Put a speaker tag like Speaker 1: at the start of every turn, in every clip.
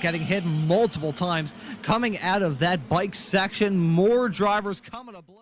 Speaker 1: getting hit multiple times coming out of that bike section. More drivers coming to blows.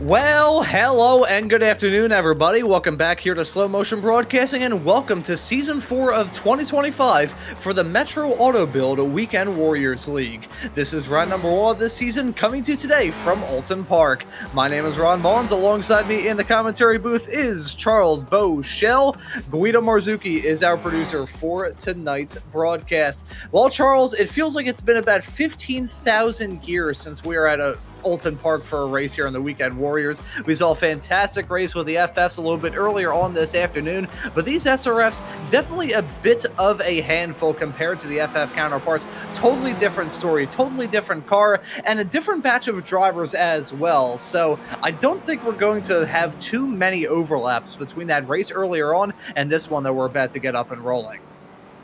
Speaker 1: Well, hello and good afternoon, everybody. Welcome back here to Slow Motion Broadcasting, and welcome to Season 4 of 2025 for the Metro Auto Build Weekend Warriors League. This is round number 1 of this season, coming to you today from Oulton Park. My name is Ron Maunz. Alongside me in the commentary booth is Charles Boshell. Guido Marzucchi is our producer for tonight's broadcast. Well, Charles, it feels like it's been about 15,000 years since we were at Oulton Park for a race here on the Weekend Warriors. We saw a fantastic race with the FFs a little bit earlier on this afternoon, but these SRFs definitely a bit of a handful compared to the FF counterparts. Totally different story, totally different car, and a different batch of drivers as well. So I don't think we're going to have too many overlaps between that race earlier on and this one that we're about to get up and rolling.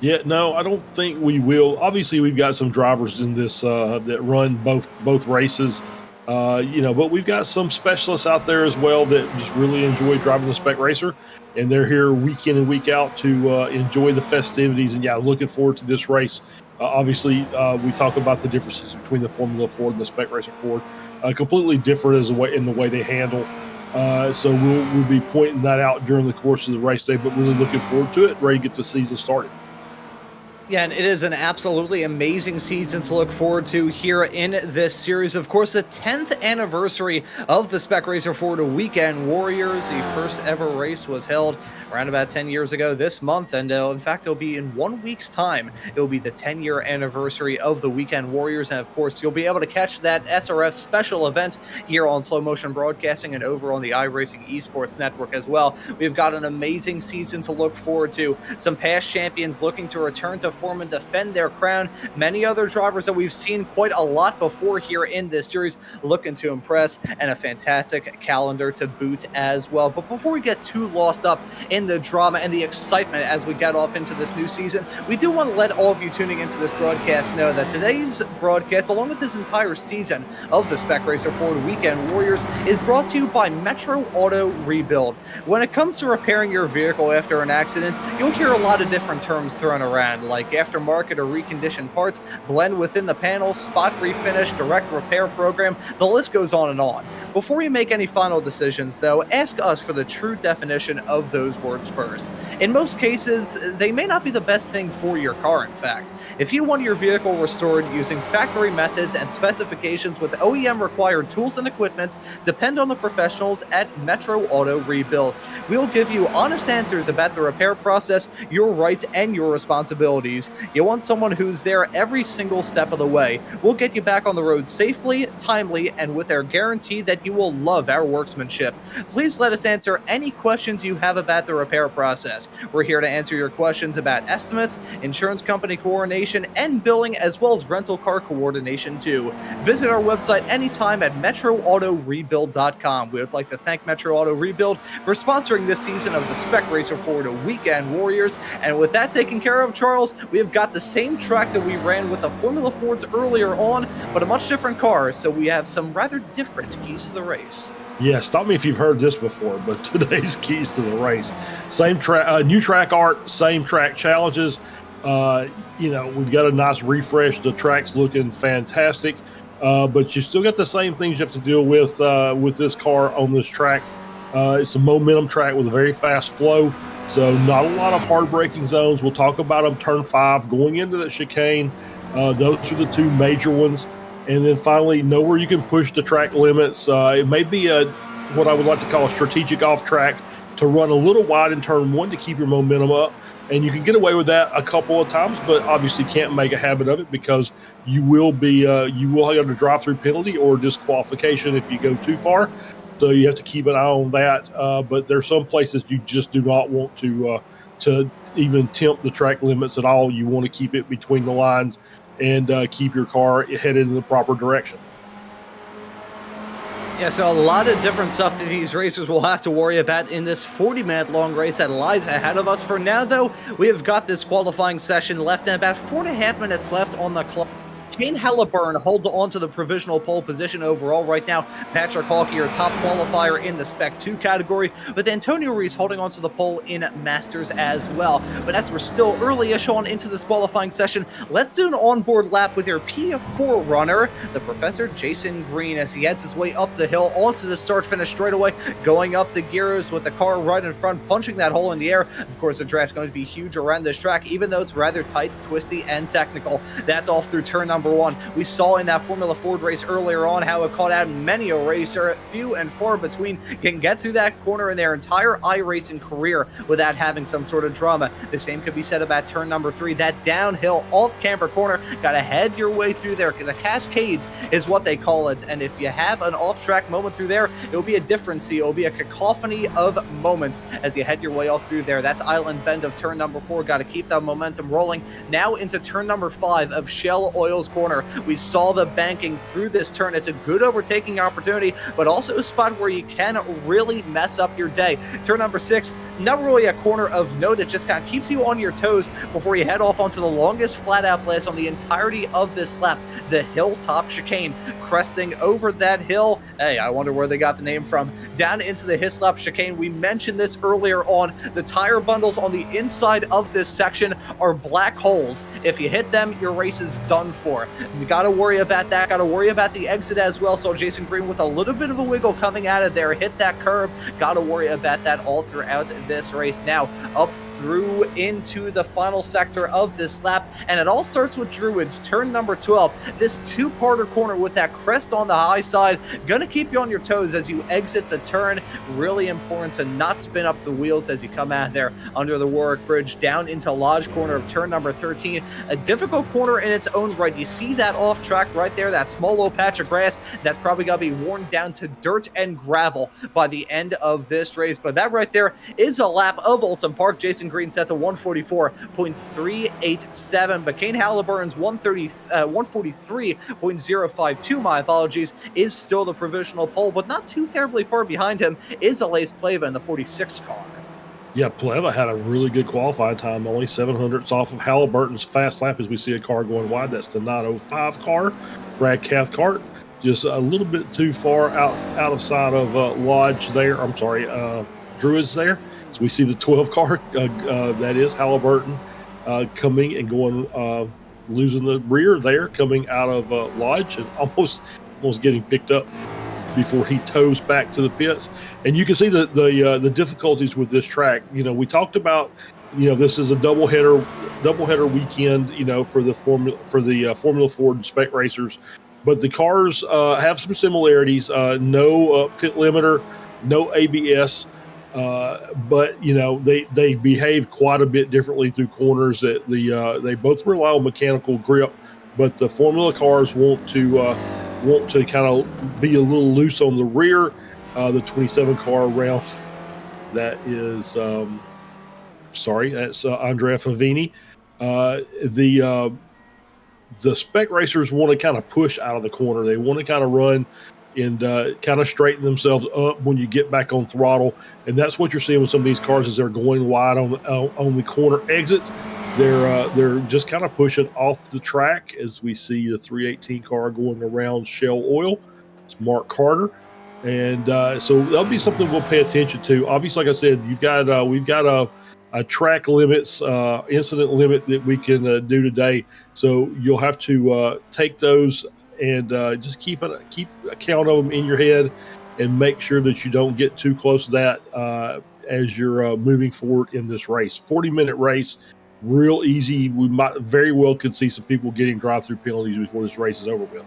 Speaker 2: Yeah, no, I don't think we will. Obviously, we've got some drivers in this that run both races. But we've got some specialists out there as well that just really enjoy driving the Spec Racer, and they're here week in and week out to enjoy the festivities. And looking forward to this race. Obviously, we talk about the differences between the Formula Ford and the Spec Racer Ford. Completely different in the way they handle. So we'll be pointing that out during the course of the race day, but really looking forward to it, ready to get the season started.
Speaker 1: Yeah, and it is an absolutely amazing season to look forward to here in this series. Of course, the 10th anniversary of the Spec Racer Ford Weekend Warriors. The first ever race was held around about 10 years ago this month, and in fact, it'll be in 1 week's time. It'll be the 10-year anniversary of the Weekend Warriors, and of course, you'll be able to catch that SRF special event here on Slow Motion Broadcasting and over on the iRacing Esports Network as well. We've got an amazing season to look forward to. Some past champions looking to return to form and defend their crown. Many other drivers that we've seen quite a lot before here in this series looking to impress, and a fantastic calendar to boot as well. But before we get too lost up in the drama and the excitement as we get off into this new season, we do want to let all of you tuning into this broadcast know that today's broadcast, along with this entire season of the Spec Racer Ford Weekend Warriors, is brought to you by Metro Auto Rebuild. When it comes to repairing your vehicle after an accident, you'll hear a lot of different terms thrown around, like aftermarket or reconditioned parts, blend within the panel, spot refinish, direct repair program. The list goes on and on. Before you make any final decisions, though, ask us for the true definition of those words first. In most cases, they may not be the best thing for your car, in fact. If you want your vehicle restored using factory methods and specifications with OEM-required tools and equipment, depend on the professionals at Metro Auto Rebuild. We'll give you honest answers about the repair process, your rights, and your responsibilities. You want someone who's there every single step of the way. We'll get you back on the road safely, timely, and with our guarantee that you will love our workmanship. Please let us answer any questions you have about the repair process. We're here to answer your questions about estimates, insurance company coordination, and billing, as well as rental car coordination too. Visit our website anytime at metroautorebuild.com. We would like to thank Metro Auto Rebuild for sponsoring this season of the Spec Racer Ford Weekend Warriors. And with that taken care of, Charles, we have got the same track that we ran with the Formula Fords earlier on, but a much different car, so we have some rather different keys to the race.
Speaker 2: Yeah, stop me if you've heard this before, but today's keys to the race. Same track, new track art, same track challenges. We've got a nice refresh. The track's looking fantastic, but you still got the same things you have to deal with this car on this track. It's a momentum track with a very fast flow, so not a lot of hard braking zones. We'll talk about them turn 5 going into the chicane. Those are the two major ones. And then finally, know where you can push the track limits. It may be what I would like to call a strategic off track to run a little wide in turn 1 to keep your momentum up. And you can get away with that a couple of times, but obviously can't make a habit of it because you will have a drive-through penalty or disqualification if you go too far. So you have to keep an eye on that. But there are some places you just do not want to even tempt the track limits at all. You want to keep it between the lines and keep your car headed in the proper direction.
Speaker 1: Yeah, so a lot of different stuff that these racers will have to worry about in this 40-minute long race that lies ahead of us. For now, though, we have got this qualifying session left and about 4.5 minutes left on the clock. Kane Helleburn holds on to the provisional pole position overall right now. Patrick Hawke, your top qualifier in the Spec 2 category, with Antonio Reese holding on to the pole in Masters as well. But as we're still early-ish on into this qualifying session, let's do an onboard lap with your P4 runner, the Professor Jason Green, as he heads his way up the hill onto the start-finish straightaway, going up the gears with the car right in front, punching that hole in the air. Of course, the draft's going to be huge around this track, even though it's rather tight, twisty, and technical. That's off through turn number 1. We saw in that Formula Ford race earlier on how it caught out many a racer. Few and far between can get through that corner in their entire iRacing career without having some sort of drama. The same could be said about turn number 3. That downhill off-camber corner, got to head your way through there. The Cascades is what they call it, and if you have an off-track moment through there, it'll be a different sea. It'll be a cacophony of moments as you head your way off through there. That's Island Bend of turn number 4. Got to keep that momentum rolling. Now into turn number 5 of Shell Oil's corner. We saw the banking through this turn. It's a good overtaking opportunity, but also a spot where you can really mess up your day. Turn number 6, not really a corner of note. It just kind of keeps you on your toes before you head off onto the longest flat-out blast on the entirety of this lap, the Hilltop Chicane. Cresting over that hill, hey, I wonder where they got the name from, down into the Hislop Chicane. We mentioned this earlier on. The tire bundles on the inside of this section are black holes. If you hit them, your race is done for. there. You got to worry about that. Got to worry about the exit as well. So Jason Green with a little bit of a wiggle coming out of there, hit that curb. Got to worry about that all throughout this race. Now up through into the final sector of this lap, and it all starts with Druids, turn number 12. This two-parter corner with that crest on the high side, gonna keep you on your toes as you exit the turn. Really important to not spin up the wheels as you come out there under the Warwick Bridge down into Lodge corner of turn number 13. A difficult corner in its own right. You see that off track right there, that small little patch of grass that's probably gonna be worn down to dirt and gravel by the end of this race. But that right there is a lap of Oulton Park. Jason Green sets a 144.387, but Kane Halliburton's 143.052, my apologies, is still the provisional pole, but not too terribly far behind him is Alaise Pleva in the 46 car.
Speaker 2: Yeah, Pleva had a really good qualifying time, only 700ths off of Halliburton's fast lap as we see a car going wide. That's the 905 car, Brad Cathcart. Just a little bit too far out of sight of Lodge there. I'm sorry, Druids there. So we see the 12 car, that is Halliburton, coming and going, losing the rear there, coming out of Lodge and almost getting picked up before he tows back to the pits. And you can see the difficulties with this track. You know, we talked about, you know, this is a doubleheader weekend, you know, for the Formula Ford and Spec racers, but the cars have some similarities. No pit limiter, no ABS. But you know they behave quite a bit differently through corners. That they both rely on mechanical grip, but the Formula cars want to kind of be a little loose on the rear. The 27 car around that is that's Andrea Favini. The Spec racers want to kind of push out of the corner. They want to kind of run and kind of straighten themselves up when you get back on throttle. And that's what you're seeing with some of these cars as they're going wide on the corner exits. They're just kind of pushing off the track as we see the 318 car going around Shell Oil. It's Mark Carter. And so that'll be something we'll pay attention to. Obviously, like I said, we've got a track limits, incident limit that we can do today. So you'll have to take those and just keep account of them in your head and make sure that you don't get too close to that as you're moving forward in this race. 40-minute race, real easy. We might very well could see some people getting drive-through penalties before this race is over with.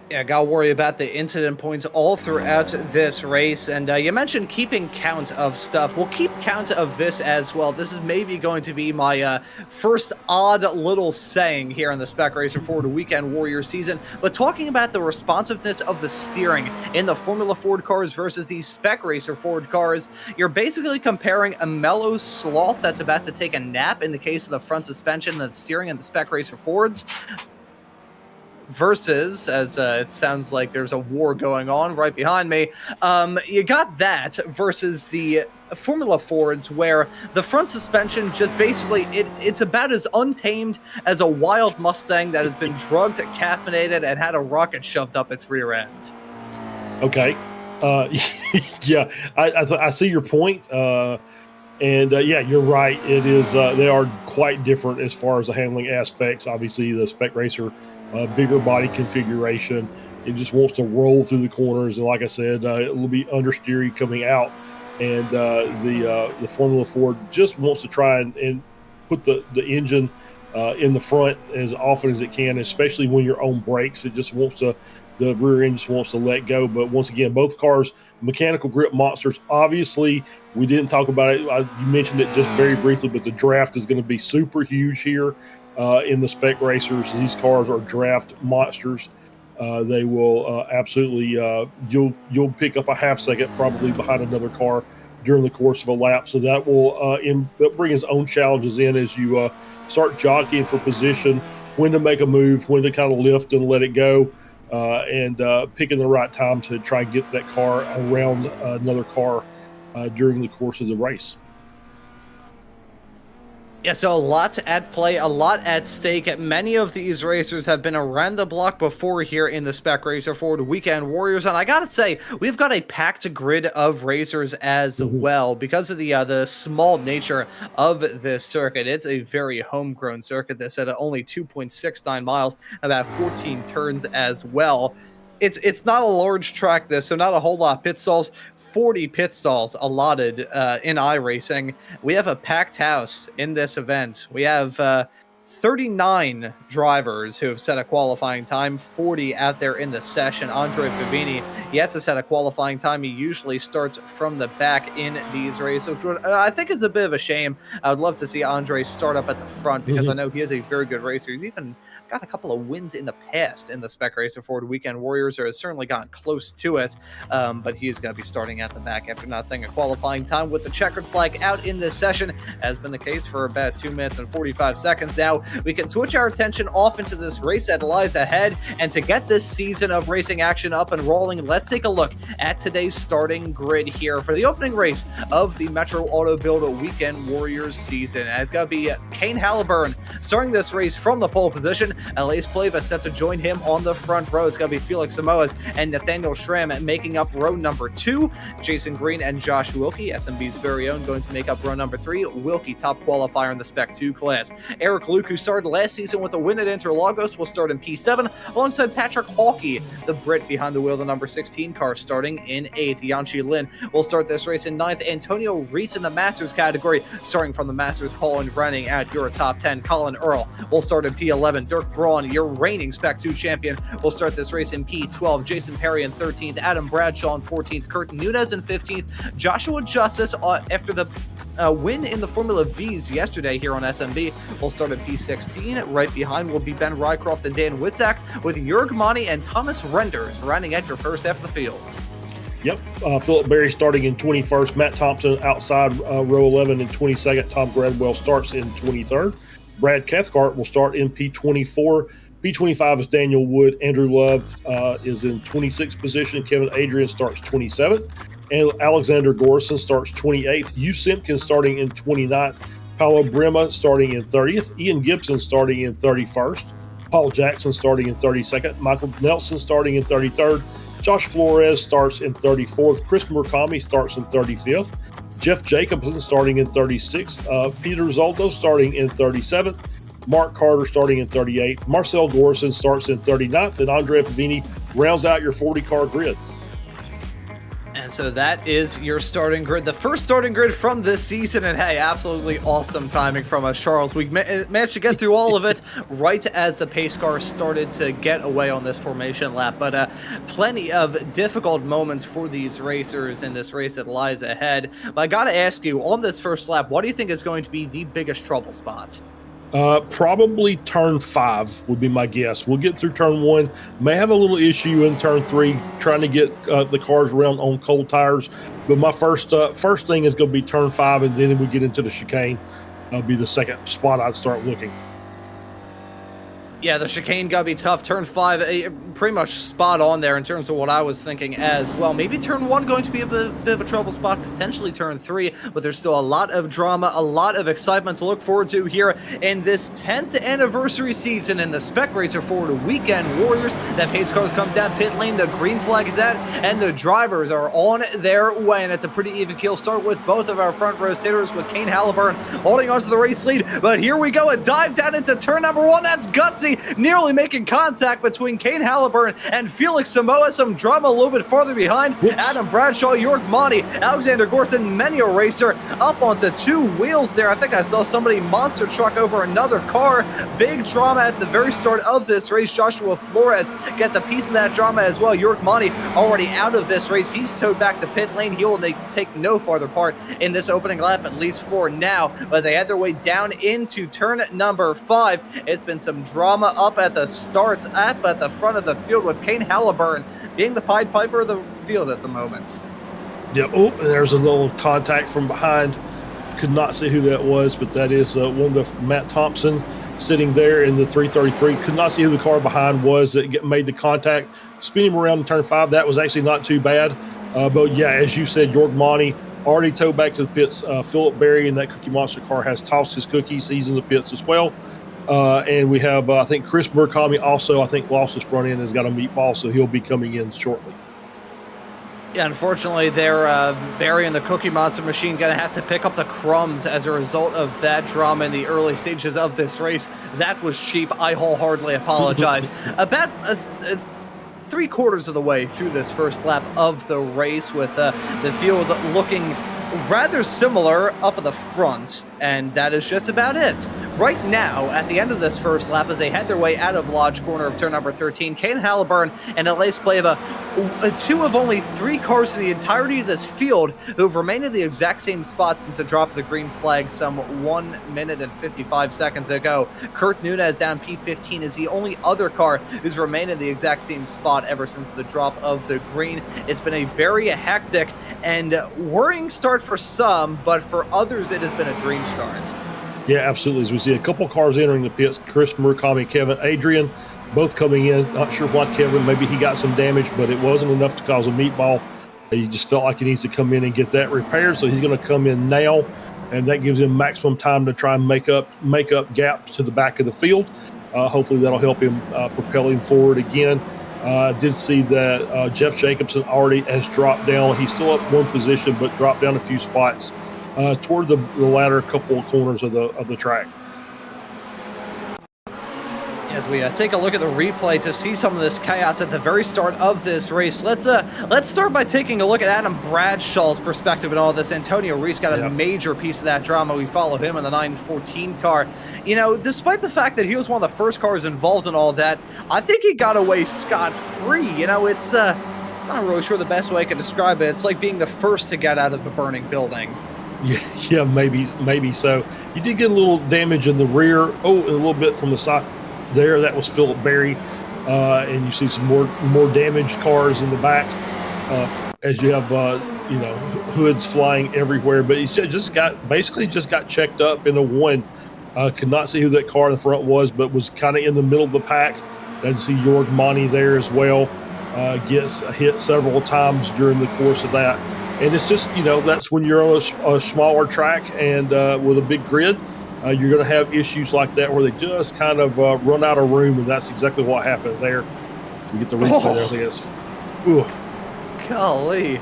Speaker 1: Yeah, got to worry about the incident points all throughout this race. And you mentioned keeping count of stuff. We'll keep count of this as well. This is maybe going to be my first odd little saying here on the Spec Racer Ford Weekend Warriors season. But talking about the responsiveness of the steering in the Formula Ford cars versus these Spec Racer Ford cars, you're basically comparing a mellow sloth that's about to take a nap in the case of the front suspension and the steering in the Spec Racer Fords, versus, as it sounds like there's a war going on right behind me, you got that versus the Formula Fords, where the front suspension just basically, it's about as untamed as a wild Mustang that has been drugged, caffeinated, and had a rocket shoved up its rear end.
Speaker 2: Okay. Yeah, I see your point. And yeah, you're right. It is. They are quite different as far as the handling aspects. Obviously, the Spec Racer, bigger body configuration. It just wants to roll through the corners, and like I said, it will be understeery coming out. And the Formula Ford just wants to try and put the engine in the front as often as it can, especially when you're on brakes. It just wants to. The rear end just wants to let go. But once again, both cars, mechanical grip monsters. Obviously, we didn't talk about it. You mentioned it just very briefly, but the draft is going to be super huge here in the Spec Racers. These cars are draft monsters. They will absolutely, you'll pick up a half second probably behind another car during the course of a lap. So that will bring its own challenges in as you start jockeying for position, when to make a move, when to kind of lift and let it go. And picking the right time to try and get that car around another car during the course of the race.
Speaker 1: Yeah, so a lot at play, a lot at stake. Many of these racers have been around the block before here in the Spec Racer Ford Weekend Warriors, and I gotta say, we've got a packed grid of racers as well because of the small nature of this circuit. It's a very homegrown circuit that's at only 2.69 miles, about 14 turns as well. It's not a large track, this, so not a whole lot of pit stalls. 40 pit stalls allotted in iRacing. We have a packed house in this event. We have 39 drivers who have set a qualifying time, 40 out there in the session. Andre Favini yet to set a qualifying time. He usually starts from the back in these races, which I think is a bit of a shame. I would love to see Andre start up at the front because I know he is a very good racer. He's even got a couple of wins in the past in the Spec Racer Ford Weekend Warriors, or has certainly gotten close to it, but he is going to be starting at the back after not setting a qualifying time with the checkered flag out in this session. Has been the case for about 2 minutes and 45 seconds now. We can switch our attention off into this race that lies ahead, and to get this season of racing action up and rolling, let's take a look at today's starting grid here for the opening race of the Metro Auto Build Weekend Warriors season. It's going to be Kane Halliburton starting this race from the pole position. Elise Pleva set to join him on the front row. It's going to be Felix Samoas and Nathaniel Schramm making up row number 2. Jason Green and Josh Wilkie, SMB's very own, going to make up row number 3. Wilkie, top qualifier in the Spec 2 class. Eric Luke, who started last season with a win at Interlagos, will start in P7, alongside Patrick Hawkey, the Brit behind the wheel of the number 16 car, starting in 8th. Yanchi Lin will start this race in 9th. Antonio Reese in the Masters category, starting from the Masters pole and running out your top 10. Colin Earl will start in P11. Dirk Braun, your reigning Spec 2 champion, will start this race in P12. Jason Perry in 13th. Adam Bradshaw in 14th. Curtin Nunez in 15th. Joshua Justice, after the win in the Formula V's yesterday here on SMB, will start at P16. Right behind will be Ben Rycroft and Dan Witzak, with Jörg Mani and Thomas Renders rounding out your first half of the field.
Speaker 2: Yep. Philip Berry starting in 21st. Matt Thompson outside row 11 in 22nd. Tom Gradwell starts in 23rd. Brad Cathcart will start in P24. P25 is Daniel Wood. Andrew Love is in 26th position. Kevin Adrian starts 27th. And Alexander Gorson starts 28th. Hugh Simpkins starting in 29th. Paolo Brema starting in 30th. Ian Gibson starting in 31st. Paul Jackson starting in 32nd. Michael Nelson starting in 33rd. Josh Flores starts in 34th. Chris Murakami starts in 35th. Jeff Jacobson starting in 36th. Peter Zoldo starting in 37th. Mark Carter starting in 38th. Marcel Gorson starts in 39th. And Andre Favini rounds out your 40-car grid.
Speaker 1: And so that is your starting grid, the first starting grid from this season. And hey, absolutely awesome timing from us, Charles. We managed to get through all of it right as the pace car started to get away on this formation lap. But plenty of difficult moments for these racers in this race that lies ahead. But I got to ask you, on this first lap, what do you think is going to be the biggest trouble spot?
Speaker 2: Probably turn 5 would be my guess. We'll get through turn 1. May have a little issue in turn 3 trying to get the cars around on cold tires. But my first thing is going to be turn 5, and then we get into the chicane. That'll be the second spot I'd start looking.
Speaker 1: Yeah, the chicane got to be tough. Turn 5, pretty much spot on there in terms of what I was thinking as well. Maybe turn 1 going to be a bit of a trouble spot, potentially turn 3, but there's still a lot of drama, a lot of excitement to look forward to here in this 10th anniversary season in the Spec Racer Ford Weekend Warriors. That pace cars come down pit lane, the green flag is out, and the drivers are on their way, and it's a pretty even keel start with both of our front rotators, with Kane Halliburton holding on to the race lead. But here we go, a dive down into turn number 1. That's gutsy, nearly making contact between Kane Halliburton and Felix Samoa. Some drama a little bit farther behind. Adam Bradshaw, Jörg Mani, Alexander Gorson, many a racer up onto 2 wheels there. I think I saw somebody monster truck over another car. Big drama at the very start of this race. Joshua Flores gets a piece of that drama as well. Jörg Mani already out of this race. He's towed back to pit lane. He will take no farther part in this opening lap, at least for now. But as they head their way down into turn number 5, it's been some drama up at the starts, at the front of the field, with Kane Halliburton being the Pied Piper of the field at the moment.
Speaker 2: Yeah. Oh, there's a little contact from behind. Could not see who that was, but that is one of the Matt Thompson sitting there in the 333. Could not see who the car behind was that made the contact. Spinning him around in turn 5. That was actually not too bad. But yeah, as you said, Jörg Mani already towed back to the pits. Philip Berry in that Cookie Monster car has tossed his cookies. He's in the pits as well. And we have, I think, Chris Murakami also, I think, lost his front end, has got a meatball, so he'll be coming in shortly.
Speaker 1: Yeah, unfortunately, they're Barry and the Cookie Monster machine going to have to pick up the crumbs as a result of that drama in the early stages of this race. That was cheap. I wholeheartedly apologize. About 3/4 of the way through this first lap of the race, with the field looking rather similar up at the front, and that is just about it. Right now, at the end of this first lap, as they head their way out of Lodge Corner of turn number 13, Kane Halliburton and Elias Pleva, two of only 3 cars in the entirety of this field who have remained in the exact same spot since the drop of the green flag some 1 minute and 55 seconds ago. Kurt Nunez down P15 is the only other car who's remained in the exact same spot ever since the drop of the green. It's been a very hectic and worrying start for some, but for others it has been a dream start.
Speaker 2: Yeah, absolutely. As we see a couple cars entering the pits, Chris Murakami, Kevin Adrian, both coming in. Not sure what Kevin, maybe he got some damage, but it wasn't enough to cause a meatball. He just felt like he needs to come in and get that repaired, so he's going to come in now, and that gives him maximum time to try and make up gaps to the back of the field. Hopefully that'll help him propel him forward again. Did see that Jeff Jacobson already has dropped down. He's still up 1 position, but dropped down a few spots toward the latter couple of corners of the track.
Speaker 1: As we take a look at the replay to see some of this chaos at the very start of this race, let's start by taking a look at Adam Bradshaw's perspective in all this. Antonio Reese got a major piece of that drama. We follow him in the 914 car. You know, despite the fact that he was one of the first cars involved in all that, I think he got away scot-free. You know, it's I'm not really sure the best way I can describe it. It's like being the first to get out of the burning building.
Speaker 2: Yeah, maybe so. You did get a little damage in the rear. Oh, a little bit from the side there. That was Philip Berry. And you see some more damaged cars in the back as you have, hoods flying everywhere. But he just got checked up into one. Could not see who that car in the front was, but was kind of in the middle of the pack. I see Jorg Monty there as well. Gets hit several times during the course of that. And it's just, that's when you're on a smaller track and with a big grid, you're going to have issues like that where they just kind of run out of room, and that's exactly what happened there. So we get the replay there. I think it's,
Speaker 1: golly.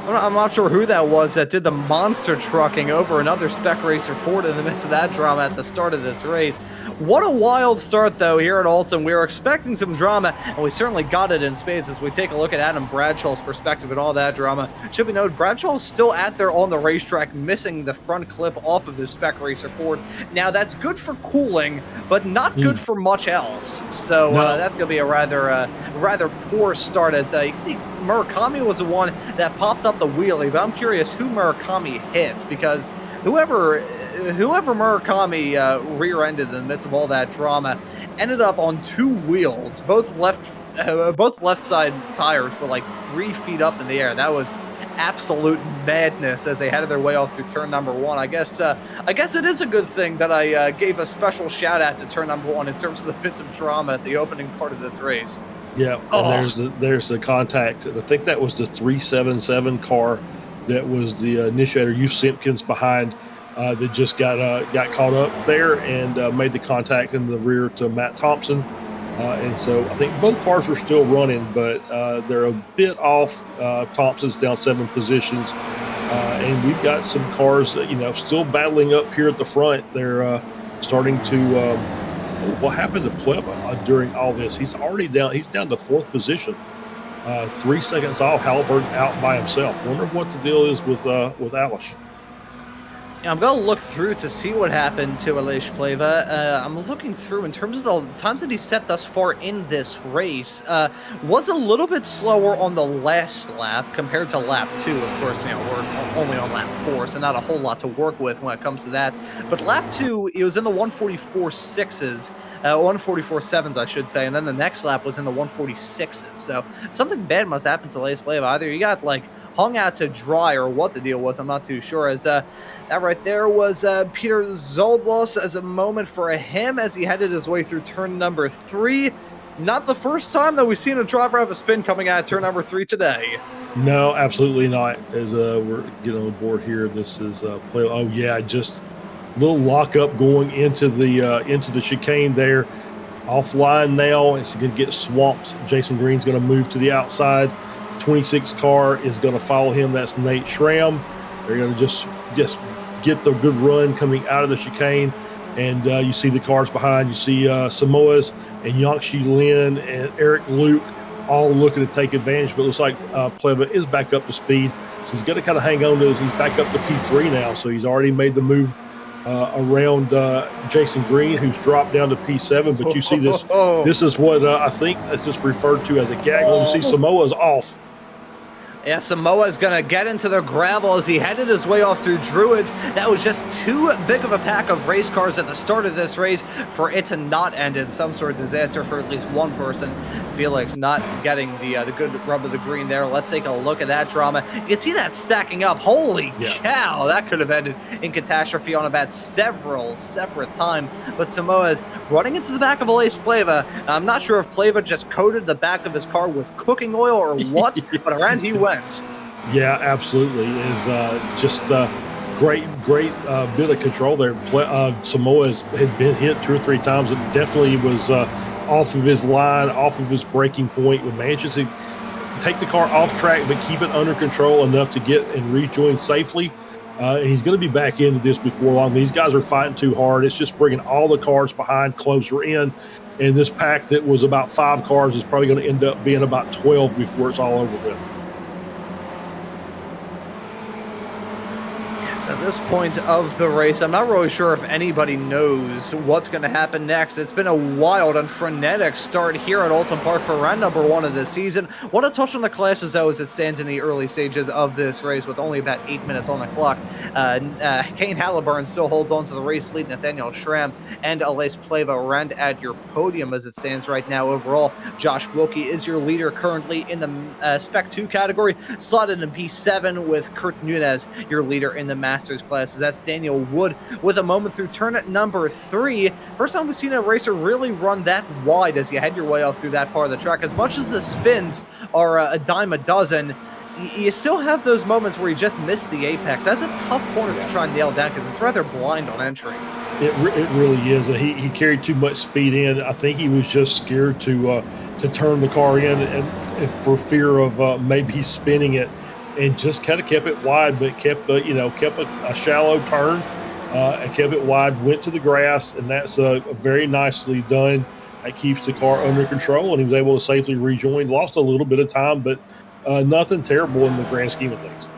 Speaker 1: I'm not sure who that was that did the monster trucking over another Spec Racer Ford in the midst of that drama at the start of this race. What a wild start, though, here at Oulton. We were expecting some drama, and we certainly got it in spades as we take a look at Adam Bradshaw's perspective and all that drama. It should be noted, Bradshaw's still out there on the racetrack, missing the front clip off of his Spec Racer Ford. Now, that's good for cooling, but not good for much else. So that's going to be a rather poor start, as you can see Murakami was the one that popped up the wheelie, but I'm curious who Murakami hits, because whoever Murakami rear-ended in the midst of all that drama ended up on 2 wheels, both left side tires, but like 3 feet up in the air. That was absolute madness as they headed their way off through turn number 1. I guess it is a good thing that I gave a special shout out to turn number 1 in terms of the bits of drama at the opening part of this race.
Speaker 2: Yeah, and there's the contact. I think that was the 377 car that was the initiator, Hugh Simpkins, behind that just got caught up there and made the contact in the rear to Matt Thompson. And so I think both cars were still running, but they're a bit off. Thompson's down 7 positions. And we've got some cars, still battling up here at the front. They're starting to what happened to Pleva during all this? He's already down. He's down to 4th position. 3 seconds off. Halliburton out by himself. Wonder what the deal is with Alish.
Speaker 1: I'm going to look through to see what happened to Elias Pleva. I'm looking through in terms of the times that he set thus far in this race. Was a little bit slower on the last lap compared to lap 2. Of course, we're only on lap 4, so not a whole lot to work with when it comes to that. But lap 2, it was in the 144.6s, 144.7s, I should say, and then the next lap was in the 146s. So something bad must happen to Elias Pleva. Either you got hung out to dry or what the deal was, I'm not too sure. As that right there was Peter Zoldlos as a moment for him as he headed his way through turn number 3. Not the first time that we've seen a driver have a spin coming out of turn number 3 today.
Speaker 2: No, absolutely not. As we're getting on board here, this is play. Oh yeah, just little lockup going into the chicane there. Offline now, it's going to get swamped. Jason Green's going to move to the outside. 26 car is going to follow him. That's Nate Schramm. They're going to just get the good run coming out of the chicane. And you see the cars behind. You see Samoas and Yangshi Lin and Eric Luke all looking to take advantage. But it looks like Pleva is back up to speed. So he's going to kind of hang on to this. He's back up to P3 now. So he's already made the move around Jason Green, who's dropped down to P7. But you see this. This is what I think is just referred to as a gaggle. You see Samoa's off.
Speaker 1: Yeah, Samoa is going to get into the gravel as he headed his way off through Druids. That was just too big of a pack of race cars at the start of this race for it to not end in some sort of disaster for at least one person. Felix not getting the good rub of the green there. Let's take a look at that drama. You can see that stacking up. Holy cow, that could have ended in catastrophe on about several separate times. But Samoa is running into the back of Alace Pleva. I'm not sure if Pleva just coated the back of his car with cooking oil or what, but around he went.
Speaker 2: Yeah, absolutely. Is just great bit of control there. Samoa had been hit 2 or 3 times. It definitely was off of his line, off of his braking point. Would manage to take the car off track, but keep it under control enough to get and rejoin safely. And he's going to be back into this before long. These guys are fighting too hard. It's just bringing all the cars behind closer in. And this pack that was about 5 cars is probably going to end up being about 12 before it's all over with.
Speaker 1: At this point of the race, I'm not really sure if anybody knows what's going to happen next. It's been a wild and frenetic start here at Oulton Park for round number 1 of this season. Want to touch on the classes, though, as it stands in the early stages of this race with only about 8 minutes on the clock. Kane Halliburton still holds on to the race lead. Nathaniel Schramm and Alace Pleva round at your podium as it stands right now overall. Josh Wilkie is your leader currently in the Spec 2 category, slotted in P7 with Kurt Nunez, your leader in the Masters classes. That's Daniel Wood with a moment through turn number 3. First time we've seen a racer really run that wide as you head your way off through that part of the track. As much as the spins are a dime a dozen, you still have those moments where you just miss the apex. That's a tough corner to try and nail down because it's rather blind on entry.
Speaker 2: It really is. He carried too much speed in. I think he was just scared to turn the car in and for fear of maybe spinning it. And just kind of kept it wide, but kept a shallow turn and kept it wide, went to the grass, and that's very nicely done. That keeps the car under control, and he was able to safely rejoin. Lost a little bit of time, but nothing terrible in the grand scheme of things.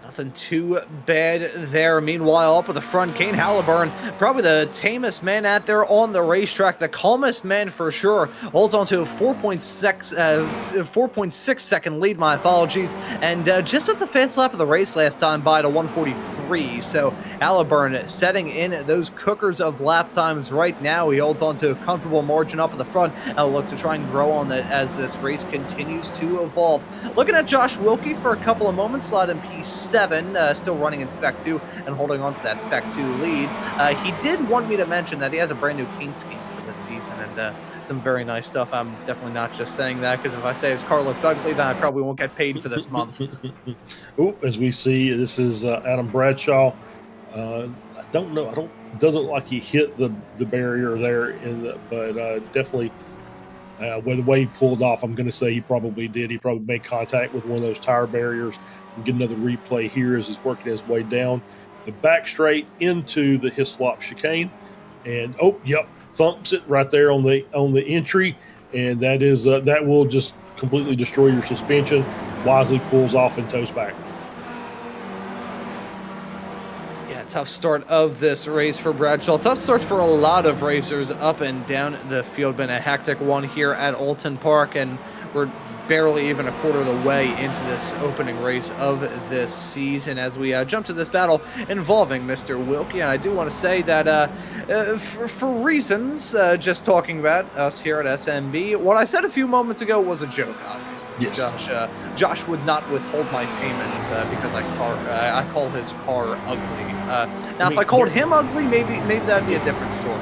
Speaker 1: Nothing too bad there. Meanwhile, up at the front, Kane Halliburton, probably the tamest man out there on the racetrack, the calmest man for sure, holds on to a 4.6 second lead, my apologies, and just at the fast lap of the race last time by to 143. So Halliburton setting in those cookers of lap times right now. He holds on to a comfortable margin up at the front. I'll look to try and grow on it as this race continues to evolve. Looking at Josh Wilkie for a couple of moments, slot in P7. Still running in Spec 2 and holding on to that Spec 2 lead. He did want me to mention that he has a brand new paint scheme for this season and some very nice stuff. I'm definitely not just saying that because if I say his car looks ugly, then I probably won't get paid for this month.
Speaker 2: As we see, this is Adam Bradshaw. I don't know. It doesn't look like he hit the barrier there, but definitely with the way he pulled off, I'm going to say he probably did. He probably made contact with one of those tire barriers. We'll get another replay here as he's working his way down the back straight into the Hislop chicane, and thumps it right there on the entry, and that is that will just completely destroy your suspension. Wisely pulls off and toes back.
Speaker 1: Tough start of this race for Bradshaw. Tough start for a lot of racers up and down the field. Been a hectic one here at Oulton Park, and we're barely even a quarter of the way into this opening race of this season as we jump to this battle involving Mr. Wilkie. And I do want to say that for reasons, just talking about us here at SMB, what I said a few moments ago was a joke, obviously. Yes. Josh would not withhold my payment because I call his car ugly. Now, if I called him ugly, maybe that'd be a different story.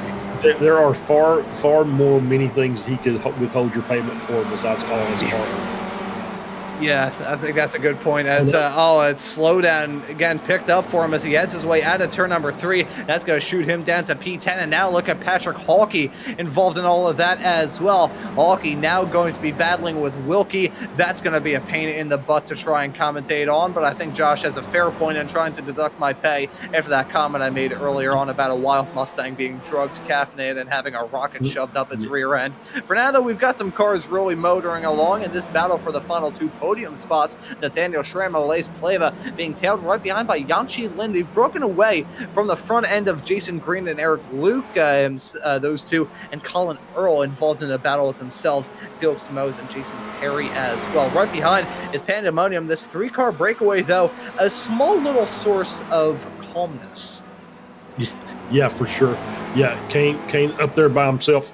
Speaker 2: There are far more many things he could withhold your payment for besides calling his car.
Speaker 1: Yeah, I think that's a good point. As it's slow down again, picked up for him as he heads his way out of turn number 3. That's going to shoot him down to P10. And now look at Patrick Hawkey involved in all of that as well. Hawkey now going to be battling with Wilkie. That's going to be a pain in the butt to try and commentate on. But I think Josh has a fair point in trying to deduct my pay after that comment I made earlier on about a wild Mustang being drugged, caffeinated, and having a rocket shoved up its rear end. For now, though, we've got some cars really motoring along in this battle for the final 2 podium spots. Nathaniel Schramm and Lace Pleva being tailed right behind by Yanchi Lin. They've broken away from the front end of Jason Green and Eric Luke, those two, and Colin Earl involved in a battle with themselves, Felix Mose and Jason Perry as well. Right behind is Pandemonium. This 3-car breakaway, though, a small little source of calmness.
Speaker 2: Yeah, for sure. Yeah, Kane up there by himself.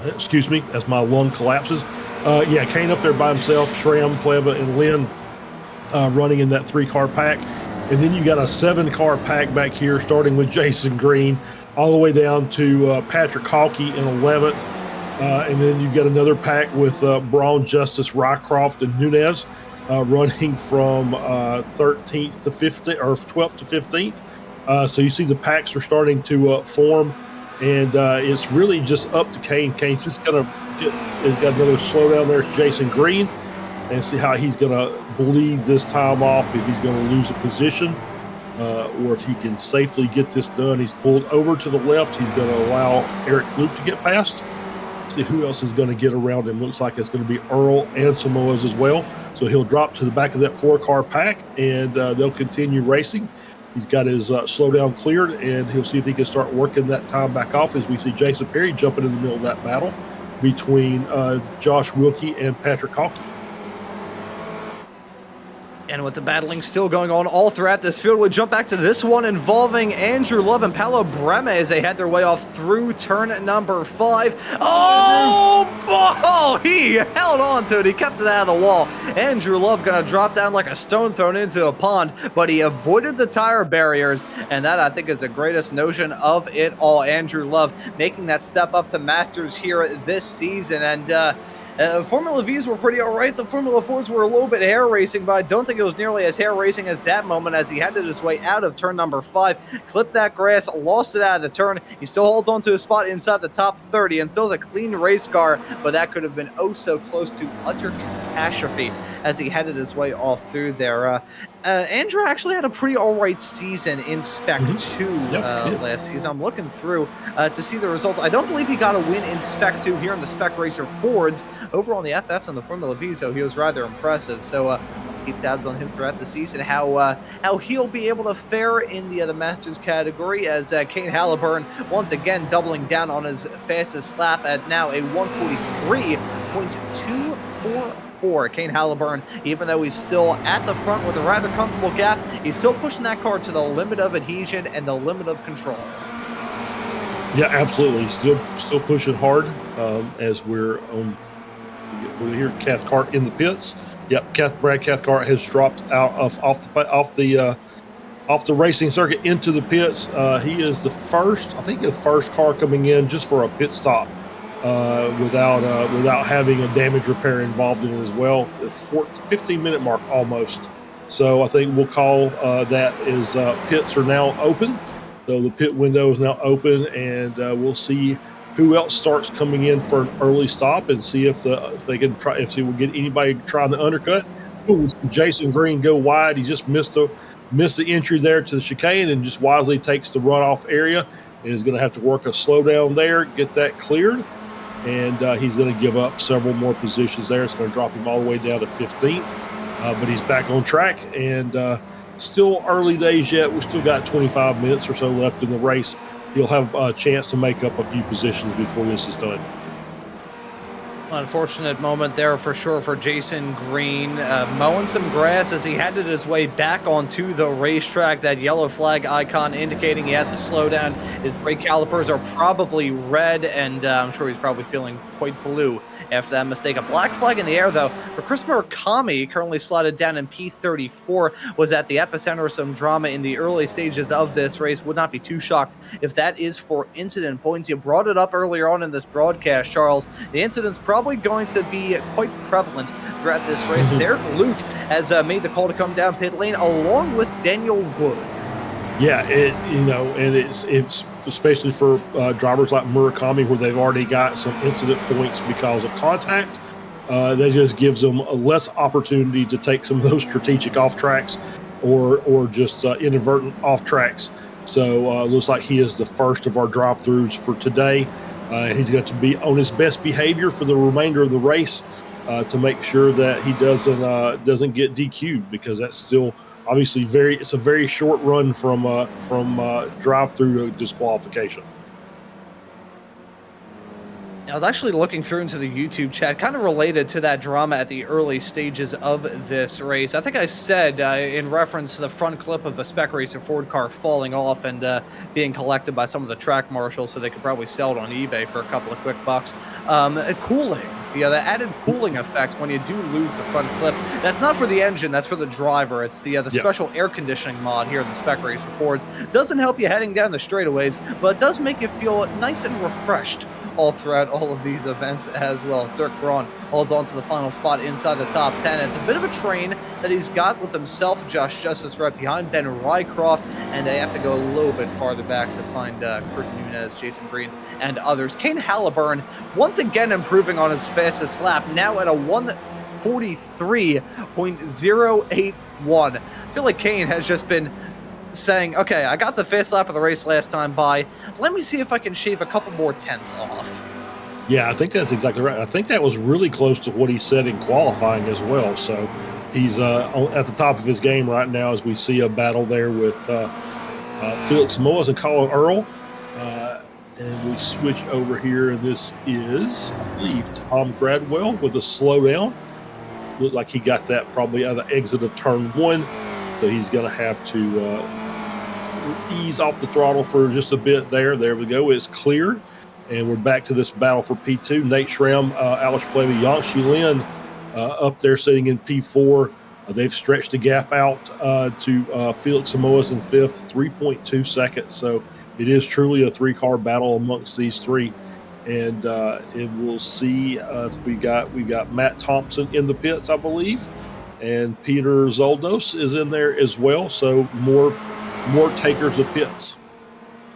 Speaker 2: Excuse me, as my lung collapses. Yeah, Kane up there by himself, Schramm, Pleva, and Lynn running in that 3-car pack. And then you got a 7-car pack back here, starting with Jason Green, all the way down to Patrick Hawkey in 11th. And then you've got another pack with Braun, Justice, Rycroft, and Nunez running from 13th to 15th, or 12th to 15th. So you see the packs are starting to form. And it's really just up to Kane. Kane's just going to he's got another slowdown. There's Jason Green, and see how he's going to bleed this time off, if he's going to lose a position or if he can safely get this done. He's pulled over to the left. He's going to allow Eric Luke to get past. See who else is going to get around him. Looks like it's going to be Earl and Samoas as well. So he'll drop to the back of that 4-car pack, and they'll continue racing. He's got his slowdown cleared, and he'll see if he can start working that time back off as we see Jason Perry jumping in the middle of that battle between Josh Wilkie and Patrick Hawkey.
Speaker 1: And with the battling still going on all throughout this field, we jump back to this one involving Andrew Love and Paolo Breme as they had their way off through turn number 5. Oh, he held on to it. He kept it out of the wall. Andrew Love going to drop down like a stone thrown into a pond, but he avoided the tire barriers, and that, I think, is the greatest notion of it all. Andrew Love making that step up to Masters here this season, and Formula V's were pretty all right. The Formula Fords were a little bit hair racing, but I don't think it was nearly as hair racing as that moment as he headed his way out of turn number 5, clipped that grass, lost it out of the turn. He still holds on to a spot inside the top 30 and still has a clean race car, but that could have been oh so close to utter catastrophe as he headed his way off through there. Andrew actually had a pretty all right season in Spec 2 last season. I'm looking through to see the results. I don't believe he got a win in Spec 2 here in the Spec Racer Fords. Over on the FFs and the Formula V, so he was rather impressive. So let's keep tabs on him throughout the season, how he'll be able to fare in the Masters category, as Kane Halliburton once again doubling down on his fastest lap at now a 143.244. Kane Halliburton, even though he's still at the front with a rather comfortable gap, he's still pushing that car to the limit of adhesion and the limit of control.
Speaker 2: Yeah, absolutely. Still pushing hard as we're here. Cathcart in the pits. Yep, Brad Cathcart has dropped out off the racing circuit into the pits. He is the first car coming in just for a pit stop without having a damage repair involved in it as well. 15-minute mark almost. So I think we'll call that as pits are now open. So the pit window is now open, and we'll see who else starts coming in for an early stop, and see if they can try. If we'll get anybody trying the undercut. Ooh, Jason Green go wide. He just missed the entry there to the chicane, and just wisely takes the runoff area, and is going to have to work a slowdown there, get that cleared, and he's going to give up several more positions there. It's going to drop him all the way down to 15th, but he's back on track, and still early days yet. We've still got 25 minutes or so left in the race. He'll have a chance to make up a few positions before this is done.
Speaker 1: Unfortunate moment there for sure for Jason Green, mowing some grass as he headed his way back onto the racetrack. That yellow flag icon indicating he had to slow down. His brake calipers are probably red, and I'm sure he's probably feeling quite blue after that mistake. A black flag in the air, though, for Chris Murakami, currently slotted down in P34, was at the epicenter of some drama in the early stages of this race. Would not be too shocked if that is for incident points. You brought it up earlier on in this broadcast, Charles. The incident's probably going to be quite prevalent throughout this race. Eric Luke has made the call to come down pit lane along with Daniel Wood.
Speaker 2: Yeah, and it's especially for drivers like Murakami, where they've already got some incident points because of contact. That just gives them a less opportunity to take some of those strategic off tracks or just inadvertent off tracks. So looks like he is the first of our drive-throughs for today. And he's going to be on his best behavior for the remainder of the race to make sure that he doesn't get DQ'd, because that's still obviously it's a very short run from drive-through to disqualification.
Speaker 1: I was actually looking through into the YouTube chat, kind of related to that drama at the early stages of this race. I think I said in reference to the front clip of a Spec Racer Ford car falling off and being collected by some of the track marshals so they could probably sell it on eBay for a couple of quick bucks. Cooling. The added cooling effect when you do lose the front clip. That's not for the engine, that's for the driver. It's the special air conditioning mod here in the Spec Racer Fords. Doesn't help you heading down the straightaways, but it does make you feel nice and refreshed all throughout all of these events as well. Dirk Braun holds on to the final spot inside the top 10. It's a bit of a train that he's got with himself, Josh Justice right behind Ben Rycroft, and they have to go a little bit farther back to find Kurt Nunez, Jason Green, and others. Kane Halliburton once again improving on his fastest lap, now at a 1:43.081. I feel like Kane has just been saying, okay, I got the fast lap of the race last time by. Let me see if I can shave a couple more tenths off.
Speaker 2: Yeah, I think that's exactly right. I think that was really close to what he said in qualifying as well. So he's at the top of his game right now as we see a battle there with Felix Moas and Colin Earl. And we switch over here, and this is, I believe, Tom Gradwell with a slowdown. Looked like he got that probably at the exit of turn one. So he's going to have to ease off the throttle for just a bit there. There we go. It's cleared. And we're back to this battle for P2. Nate Schramm, Alice Plevy, Yangshi Lin up there sitting in P4. They've stretched the gap out to Felix Samoas in fifth, 3.2 seconds. So it is truly a three-car battle amongst these three. And we'll see if we got Matt Thompson in the pits, I believe. And Peter Zoldos is in there as well. So more takers of pits.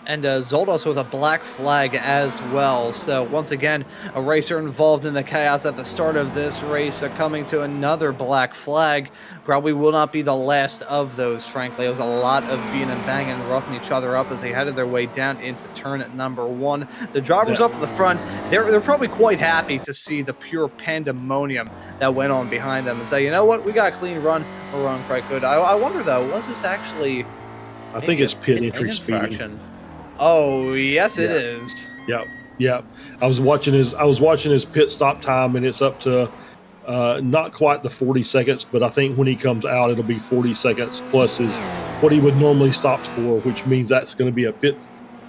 Speaker 1: And Zoldos with a black flag as well. So once again, a racer involved in the chaos at the start of this race coming to another black flag. Probably will not be the last of those, frankly. It was a lot of being and banging, roughing each other up as they headed their way down into turn number one. The drivers up at the front, they're probably quite happy to see the pure pandemonium that went on behind them and say, you know what, we got a clean run. We're running quite good. I wonder, though, was this actually...
Speaker 2: I think it's pit entry speeding.
Speaker 1: Oh, yes, it is.
Speaker 2: Yep. I was watching his pit stop time, and it's up to not quite the 40 seconds, but I think when he comes out, it'll be 40 seconds plus what he would normally stop for, which means that's going to be a pit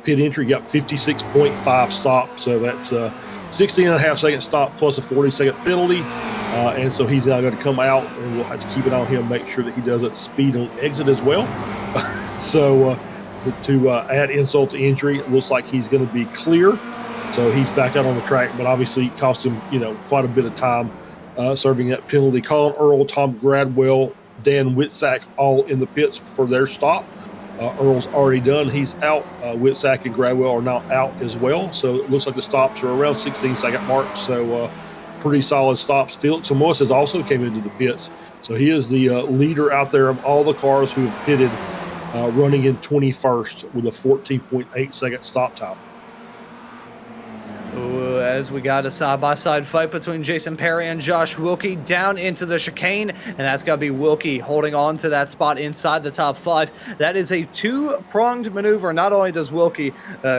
Speaker 2: entry. Got 56.5 stop, so that's 16.5 second stop plus a 40-second penalty. And so he's now going to come out, and we'll have to keep it on him, make sure that he doesn't speed on exit as well. So to add insult to injury, it looks like he's going to be clear. So he's back out on the track, but obviously it cost him, quite a bit of time serving that penalty. Colin Earl, Tom Gradwell, Dan Witzak all in the pits for their stop. Earl's already done. He's out. Witzak and Gradwell are now out as well. So it looks like the stops are around 16-second mark. So pretty solid stops. Felix Amos has also came into the pits. So he is the leader out there of all the cars who have pitted, running in 21st with a 14.8 second stop time.
Speaker 1: Ooh, as we got a side-by-side fight between Jason Perry and Josh Wilkie down into the chicane, and that's got to be Wilkie holding on to that spot inside the top 5. That is a two-pronged maneuver. Not only does Wilkie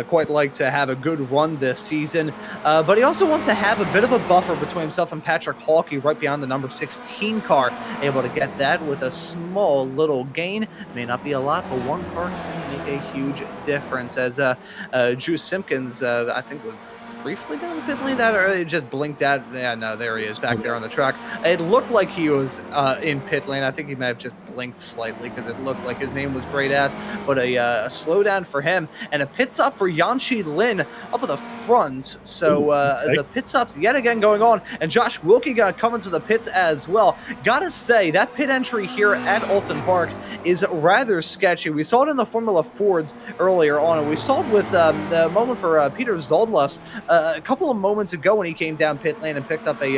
Speaker 1: quite like to have a good run this season, but he also wants to have a bit of a buffer between himself and Patrick Hawkey right behind the number 16 car. Able to get that with a small little gain. May not be a lot, but one car can make a huge difference. As Drew Simpkins, I think, was briefly down the pit lane, that or it just blinked out. Yeah, no, there he is back there on the track. It looked like he was in pit lane. I think he might have just blinked slightly because it looked like his name was grayed out, but a slowdown for him and a pit stop for Yanchi Lin up at the front. So the pit stops yet again going on, and Josh Wilkie got coming to the pits as well. Gotta say, that pit entry here at Oulton Park is rather sketchy. We saw it in the Formula Fords earlier on, and we saw it with the moment for Peter Zoldlas a couple of moments ago when he came down pit lane and picked up a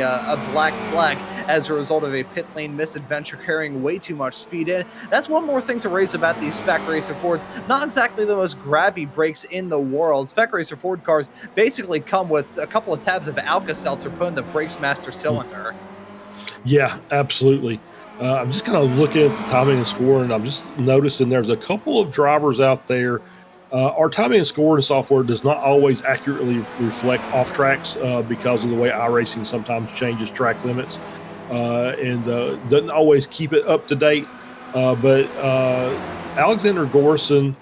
Speaker 1: black flag as a result of a pit lane misadventure, carrying way too much speed in. That's one more thing to raise about these Spec Racer Fords. Not exactly the most grabby brakes in the world. Spec Racer Ford cars basically come with a couple of tabs of Alka-Seltzer put in the brakes master cylinder.
Speaker 2: Yeah, absolutely. I'm just kind of looking at the timing and score, and I'm just noticing there's a couple of drivers out there. Our timing and scoring software does not always accurately reflect off tracks because of the way iRacing sometimes changes track limits and doesn't always keep it up to date. But Alexander Gorson,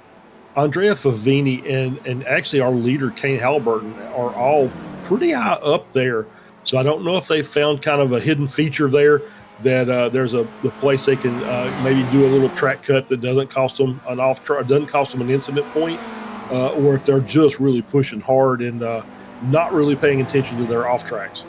Speaker 2: Andrea Favini, and actually our leader, Kane Halliburton, are all pretty high up there. So I don't know if they found kind of a hidden feature there that there's the place they can maybe do a little track cut that doesn't cost them an doesn't cost them an incident point, or if they're just really pushing hard and not really paying attention to their off tracks.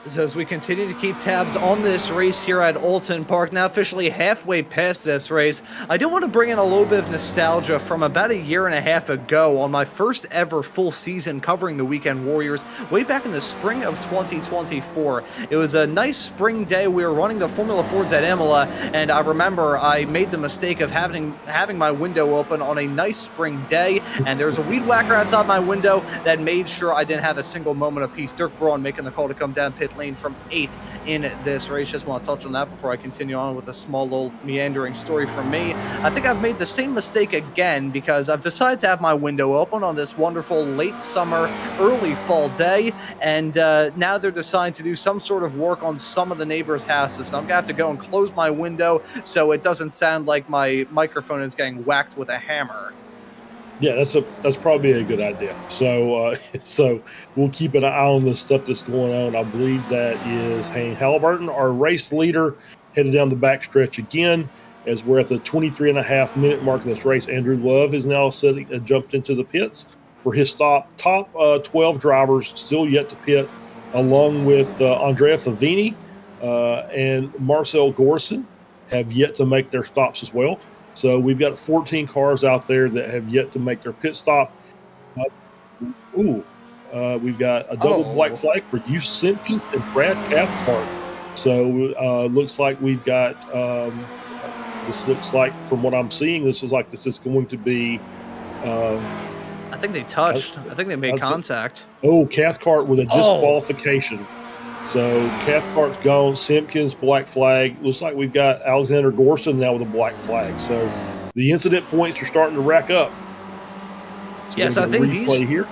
Speaker 1: So as we continue to keep tabs on this race here at Oulton Park, now officially halfway past this race, I do want to bring in a little bit of nostalgia from about a year and a half ago on my first ever full season covering the Weekend Warriors way back in the spring of 2024. It was a nice spring day. We were running the Formula Fords at Imola, and I remember I made the mistake of having my window open on a nice spring day, and there was a weed whacker outside my window that made sure I didn't have a single moment of peace. Dirk Braun making the call to come down pit lane from 8th in this race. Just want to touch on that before I continue on with a small little meandering story from me. I think I've made the same mistake again because I've decided to have my window open on this wonderful late summer, early fall day, and now they're deciding to do some sort of work on some of the neighbors' houses. So I'm going to have to go and close my window so it doesn't sound like my microphone is getting whacked with a hammer.
Speaker 2: Yeah, that's probably a good idea. So so we'll keep an eye on the stuff that's going on. I believe that is Hayne Halliburton, our race leader, headed down the backstretch again as we're at the 23.5-minute mark of this race. Andrew Love is now jumped into the pits for his stop. Top 12 drivers still yet to pit, along with Andrea Favini and Marcel Gorson have yet to make their stops as well. So we've got 14 cars out there that have yet to make their pit stop. We've got a double black flag for Hugh Simpkins and Brad Cathcart. So looks like we've got, this looks like from what I'm seeing, this is going to be.
Speaker 1: I think they touched. I think they made contact.
Speaker 2: Cathcart with a disqualification. So Cathcart's gone, Simpkins, black flag. Looks like we've got Alexander Gorson now with a black flag. So the incident points are starting to rack up. So
Speaker 1: yes, I think these
Speaker 2: here.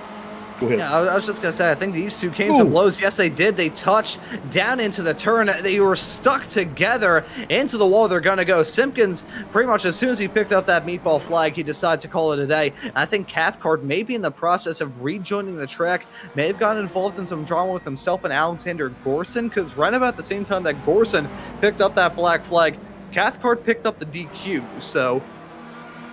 Speaker 2: Go ahead.
Speaker 1: Yeah, I was just going to say, I think these two came to blows. Yes, they did. They touched down into the turn. They were stuck together into the wall. They're going to go. Simpkins, pretty much as soon as he picked up that meatball flag, he decided to call it a day. I think Cathcart may be in the process of rejoining the track, may have gotten involved in some drama with himself and Alexander Gorson, because right about the same time that Gorson picked up that black flag, Cathcart picked up the DQ. So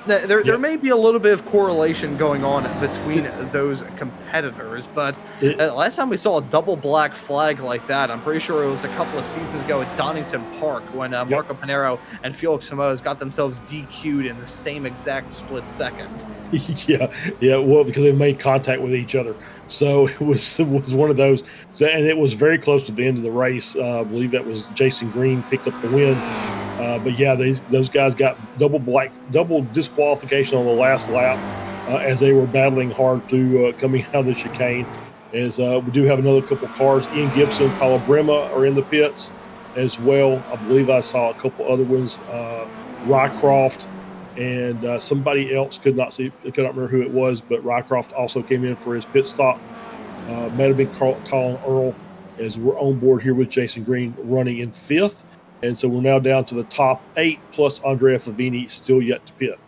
Speaker 1: there may be a little bit of correlation going on between those competitors, but last time we saw a double black flag like that, I'm pretty sure it was a couple of seasons ago at Donington Park when Marco Panero and Felix Simoes got themselves DQ'd in the same exact split second. Yeah, well, because they made contact with each other. So it was one of those, and it was very close to the end of the race. I believe that was Jason Green picked up the win. But yeah, those guys got double disqualification on the last lap.
Speaker 2: as they were battling hard to coming out of the chicane. As we do have another couple cars. Ian Gibson, Calabrima are in the pits as well. I believe I saw a couple other ones. Rycroft and somebody else, could not remember who it was, but Rycroft also came in for his pit stop. Might have been Colin Earl, as we're on board here with Jason Green running in 5th. And so we're now down to the top 8 plus Andrea Favini still yet to pit.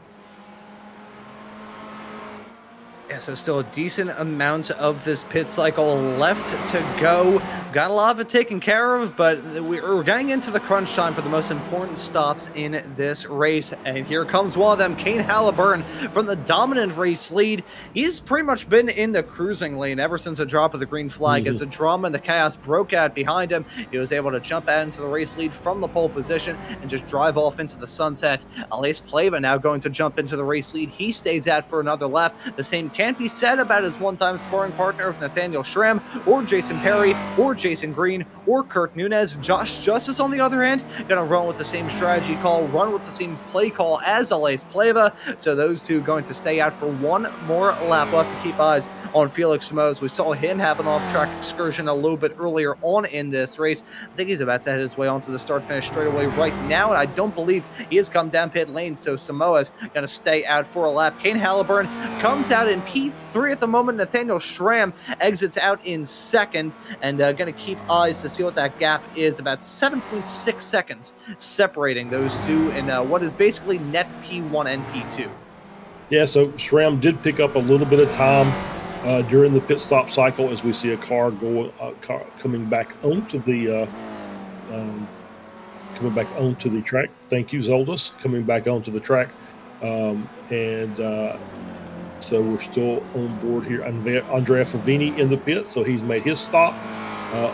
Speaker 1: Yeah, so still a decent amount of this pit cycle left to go. Got a lot of it taken care of, but we're getting into the crunch time for the most important stops in this race. And here comes one of them, Kane Halliburton from the dominant race lead. He's pretty much been in the cruising lane ever since the drop of the green flag. As the drama and the chaos broke out behind him, he was able to jump out into the race lead from the pole position and just drive off into the sunset. Aleix Pleva now going to jump into the race lead. He stays out for another lap. The same can't be said about his one-time sparring partner of Nathaniel Schramm or Jason Perry or Jason Green or Kurt Nunez. Josh Justice, on the other hand, going to run with the same strategy call, run with the same play call as Aleix Pleva. So those two going to stay out for one more lap. We'll have to keep eyes on Felix Moes. We saw him have an off-track excursion a little bit earlier on in this race. I think he's about to head his way onto the start-finish straightaway right now, and I don't believe he has come down pit lane, so Samoa's going to stay out for a lap. Kane Halliburton comes out in P3 at the moment. Nathaniel Schramm exits out in 2nd, and going to keep eyes to see what that gap is. About 7.6 seconds separating those two in what is basically net P1 and P2.
Speaker 2: Yeah, so Schramm did pick up a little bit of time during the pit stop cycle, as we see a car coming back onto the track. Thank you, Zoldus, coming back onto the track, so we're still on board here. Andrea Favini in the pit, so he's made his stop.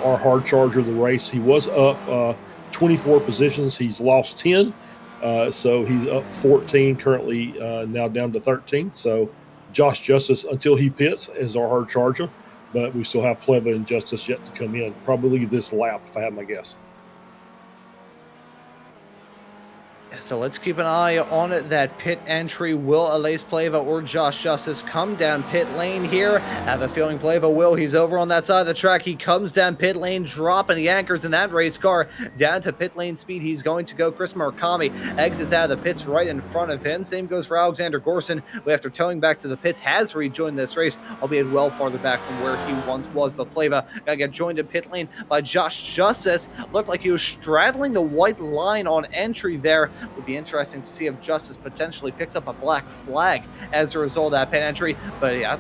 Speaker 2: Our hard charger of the race. He was up 24 positions. He's lost 10, so he's up 14 currently, now down to 13. So Josh Justice, until he pits, is our hard charger, but we still have Pleva and Justice yet to come in, probably this lap, if I had my guess.
Speaker 1: So let's keep an eye on that pit entry. Will Aleix Pleva or Josh Justice come down pit lane here? I have a feeling Pleva will. He's over on that side of the track. He comes down pit lane, dropping the anchors in that race car down to pit lane speed. He's going to go. Chris Murakami exits out of the pits right in front of him. Same goes for Alexander Gorson, who after towing back to the pits has rejoined this race, albeit well farther back from where he once was. But Pleva gonna get joined in pit lane by Josh Justice. Looked like he was straddling the white line on entry there. Would be interesting to see if Justice potentially picks up a black flag as a result of that pit entry. But yeah,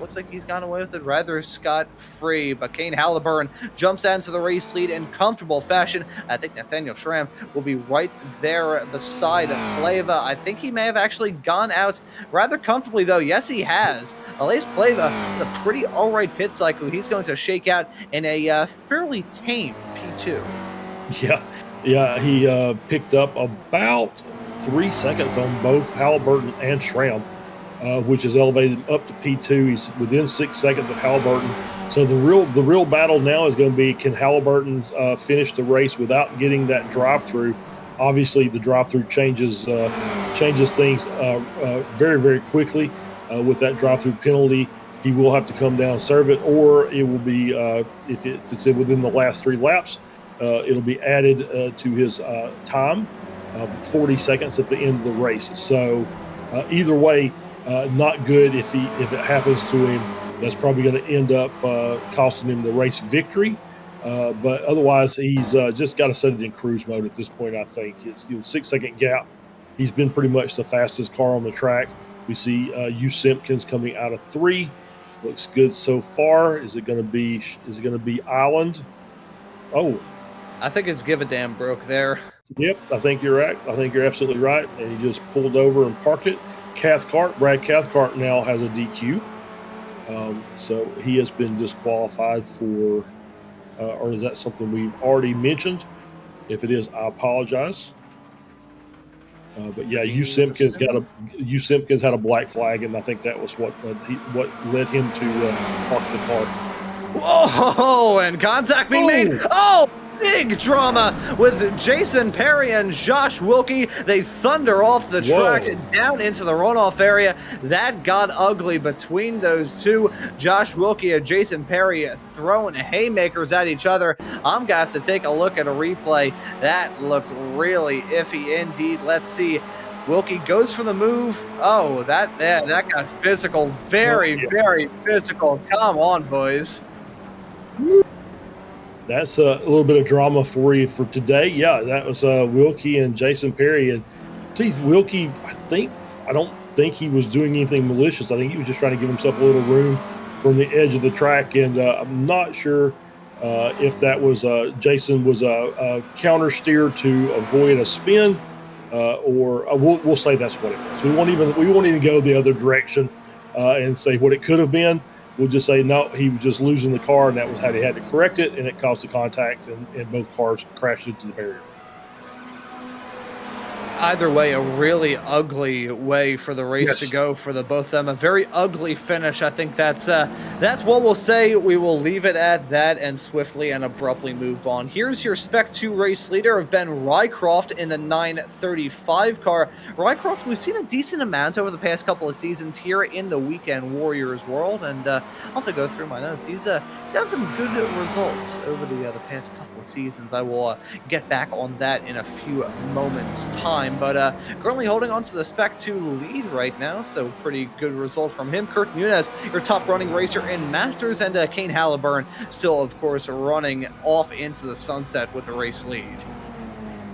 Speaker 1: looks like he's gone away with it rather scot-free. But Kane Halliburton jumps out into the race lead in comfortable fashion. I think Nathaniel Schramm will be right there beside Pleva. I think he may have actually gone out rather comfortably, though. Yes, he has. Aleix Pleva, with a pretty all-right pit cycle. He's going to shake out in a fairly tame P2.
Speaker 2: Yeah, he picked up about 3 seconds on both Halliburton and Schramm, which is elevated up to P2. He's within 6 seconds of Halliburton. So the real battle now is going to be, can Halliburton finish the race without getting that drive-through? Obviously, the drive-through changes things very, very quickly. With that drive-through penalty, he will have to come down and serve it, or it will be, if it's within the last 3 laps, it'll be added to his time, 40 seconds at the end of the race. So either way, not good if it happens to him. That's probably going to end up costing him the race victory. But otherwise, he's just got to set it in cruise mode at this point, I think. It's 6 second gap. He's been pretty much the fastest car on the track. We see Hugh Simpkins coming out of 3. Looks good so far. Is it going to be Island? Oh,
Speaker 1: I think it's Give a Damn broke there.
Speaker 2: Yep, I think you're right. I think you're absolutely right. And he just pulled over and parked it. Brad Cathcart now has a DQ. So he has been disqualified for, or is that something we've already mentioned? If it is, I apologize. But yeah, Hugh Simpkins had a black flag, and I think that was what led him to park the car.
Speaker 1: Whoa! And contact being made. Oh! big drama with Jason Perry and Josh Wilkie. They thunder off the track down into the runoff area. That got ugly between those two. Josh Wilkie and Jason Perry throwing haymakers at each other. I'm going to have to take a look at a replay. That looked really iffy indeed. Let's see. Wilkie goes for the move. Oh, that got physical. Very physical. Come on, boys.
Speaker 2: That's a little bit of drama for you for today. Yeah, that was Wilkie and Jason Perry. And see, Wilkie, I don't think he was doing anything malicious. I think he was just trying to give himself a little room from the edge of the track. And I'm not sure if that was Jason was a counter steer to avoid a spin. Or we'll say that's what it was. We won't even go the other direction and say what it could have been. We'll just say no, he was just losing the car, and that was how they had to correct it, and it caused a contact, and both cars crashed into the barrier.
Speaker 1: Either way, a really ugly way for the race to go for the both of them. A very ugly finish. I think that's what we'll say. We will leave it at that and swiftly and abruptly move on. Here's your Spec 2 race leader of Ben Rycroft in the 935 car. Rycroft, we've seen a decent amount over the past couple of seasons here in the Weekend Warriors world, and I'll have to go through my notes. He's got some good results over the past couple of seasons. I will get back on that in a few moments' time. But currently holding on to the Spec 2 lead right now, so pretty good result from him. Kurt Nunez, your top running racer in Masters, and Kane Halliburton still, of course, running off into the sunset with a race lead.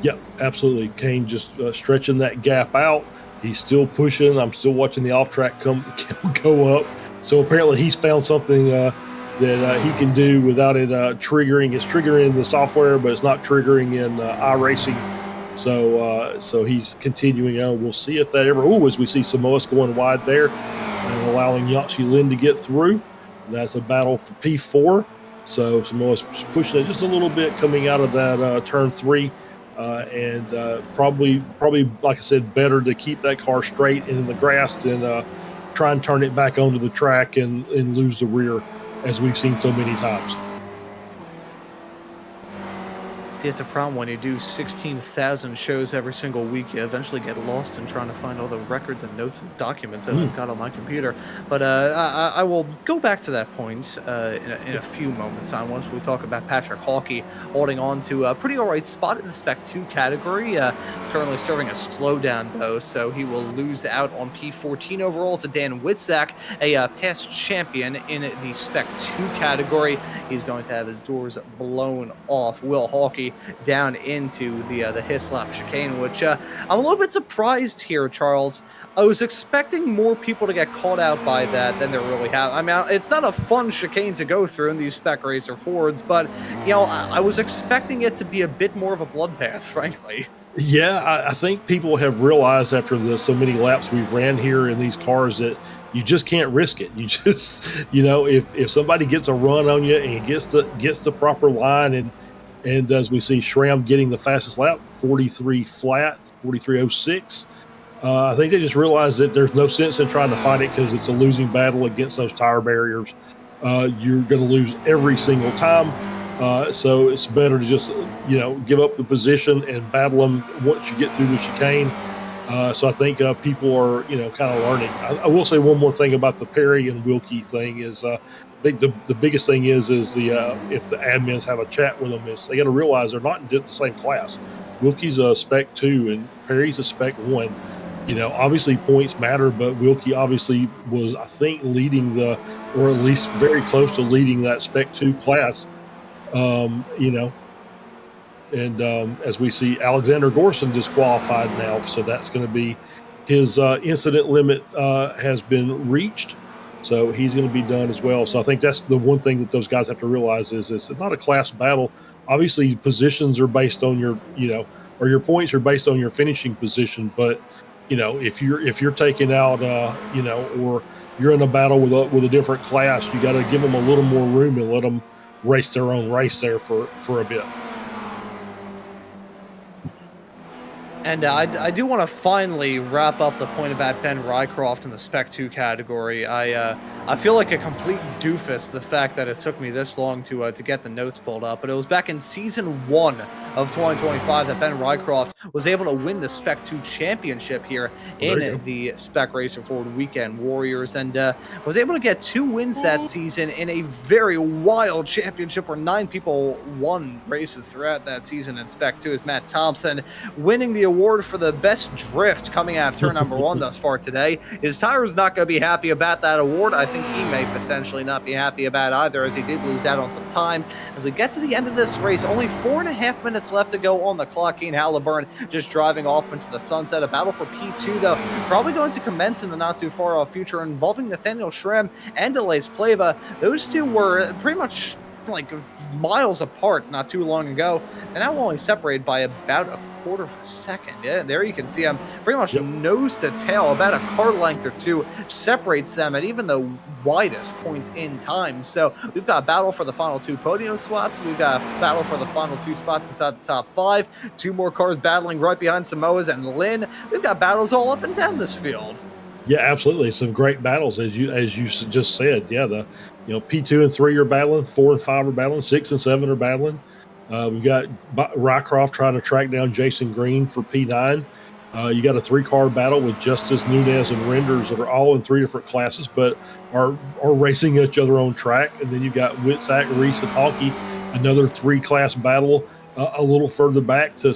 Speaker 2: Yep, absolutely. Kane just stretching that gap out. He's still pushing. I'm still watching the off-track go up. So apparently he's found something that he can do without it triggering. It's triggering in the software, but it's not triggering in iRacing. So he's continuing on. We'll see if that ever. As we see Samoas going wide there and allowing Yaxi Lin to get through. That's a battle for P4. So Samoa's pushing it just a little bit coming out of that turn 3. And probably, like I said, better to keep that car straight in the grass than try and turn it back onto the track and lose the rear, as we've seen so many times.
Speaker 1: See, it's a problem when you do 16,000 shows every single week. You eventually get lost in trying to find all the records and notes and documents that I've got on my computer. But I will go back to that point in a few moments time once we talk about Patrick Hawkey holding on to a pretty all right spot in the Spec 2 category. Currently serving a slowdown, though, so he will lose out on P14 overall to Dan Witzak, a past champion in the Spec 2 category. He's going to have his doors blown off. Will Hawkey down into the Hislop chicane, which I'm a little bit surprised here, Charles. I was expecting more people to get caught out by that than there really have. I mean, it's not a fun chicane to go through in these Spec Racer Fords, but, you know, I was expecting it to be a bit more of a bloodbath, frankly.
Speaker 2: Yeah, I think people have realized after so many laps we've ran here in these cars that you just can't risk it. You just, if somebody gets a run on you and gets the proper line, and as we see Schramm getting the fastest lap, 43 flat, 43.06. I think they just realized that there's no sense in trying to fight it because it's a losing battle against those tire barriers. You're going to lose every single time. So it's better to just, give up the position and battle them once you get through the chicane. So I think people are, kind of learning. I will say one more thing about the Perry and Wilkie thing is I think the biggest thing is if the admins have a chat with them, is they got to realize they're not in the same class. Wilkie's a Spec 2 and Perry's a Spec 1. Obviously points matter, but Wilkie obviously was, I think, leading or at least very close to leading that Spec 2 class. As we see, Alexander Gorson disqualified now, so that's going to be his incident limit has been reached, so he's going to be done as well. So I think that's the one thing that those guys have to realize is it's not a class battle. Obviously, positions are based on your, or your points are based on your finishing position, but if you're taking out, or you're in a battle with a different class, you got to give them a little more room and let them race their own race there for a bit.
Speaker 1: And I do want to finally wrap up the point about Ben Rycroft in the Spec 2 category. I feel like a complete doofus the fact that it took me this long to get the notes pulled up, but it was back in Season 1 of 2025 that Ben Rycroft was able to win the Spec 2 championship here in the Spec Racer Forward Weekend Warriors, and was able to get 2 wins that season in a very wild championship where 9 people won races throughout that season in Spec 2, as Matt Thompson winning the award for the best drift coming out of turn number 1 thus far today. His tire's not going to be happy about that award. I think he may potentially not be happy about either, as he did lose out on some time. As we get to the end of this race, only 4.5 minutes left to go on the clock. Kane Halliburton just driving off into the sunset. A battle for P2, though, probably going to commence in the not too far off future, involving Nathaniel Schrem and Delays Pleva. Those two were pretty much like miles apart not too long ago, and now only separated by about a quarter of a second. Yeah, there you can see them pretty much nose to tail. About a car length or two separates them at even the widest points in time. So we've got a battle for the final 2 podium spots. We've got a battle for the final 2 spots inside the top 5. 2 more cars battling right behind Samoa's and Lynn. We've got battles all up and down this field.
Speaker 2: Yeah, absolutely. Some great battles, as you just said. Yeah, the P2 and 3 are battling, 4 and 5 are battling, 6 and 7 are battling. We've got Rycroft trying to track down Jason Green for P9. You got a 3-car battle with Justice, Nunez, and Renders that are all in 3 different classes, but are racing each other on track. And then you got Witzak, Reese, and Honky, another 3-class battle a little further back to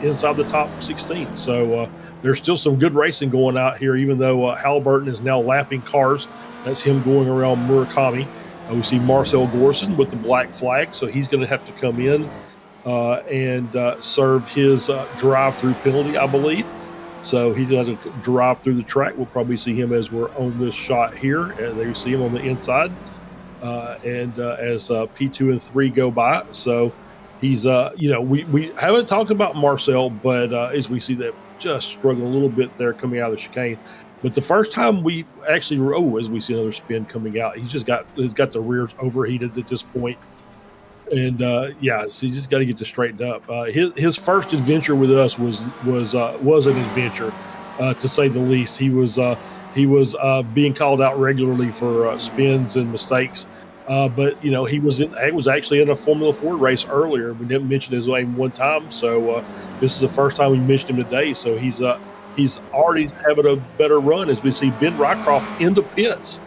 Speaker 2: inside the top 16. So there's still some good racing going out here, even though Halliburton is now lapping cars. That's him going around Murakami. We see Marcel Gorson with the black flag, so he's going to have to come in and serve his drive-through penalty, I believe. So he's going to drive through the track. We'll probably see him as we're on this shot here. And there you see him on the inside. As P2 and 3 go by. So he's, we haven't talked about Marcel, but as we see that just struggling a little bit there coming out of the chicane. But the first time we actually, as we see another spin coming out, he's got the rears overheated at this point. And so you just got to get this straightened up. His first adventure with us was an adventure, to say the least. He was being called out regularly for spins and mistakes. But he was actually in a Formula Ford race earlier. We didn't mention his name one time, so this is the first time we mentioned him today. So he's already having a better run, as we see Ben Rycroft in the pits.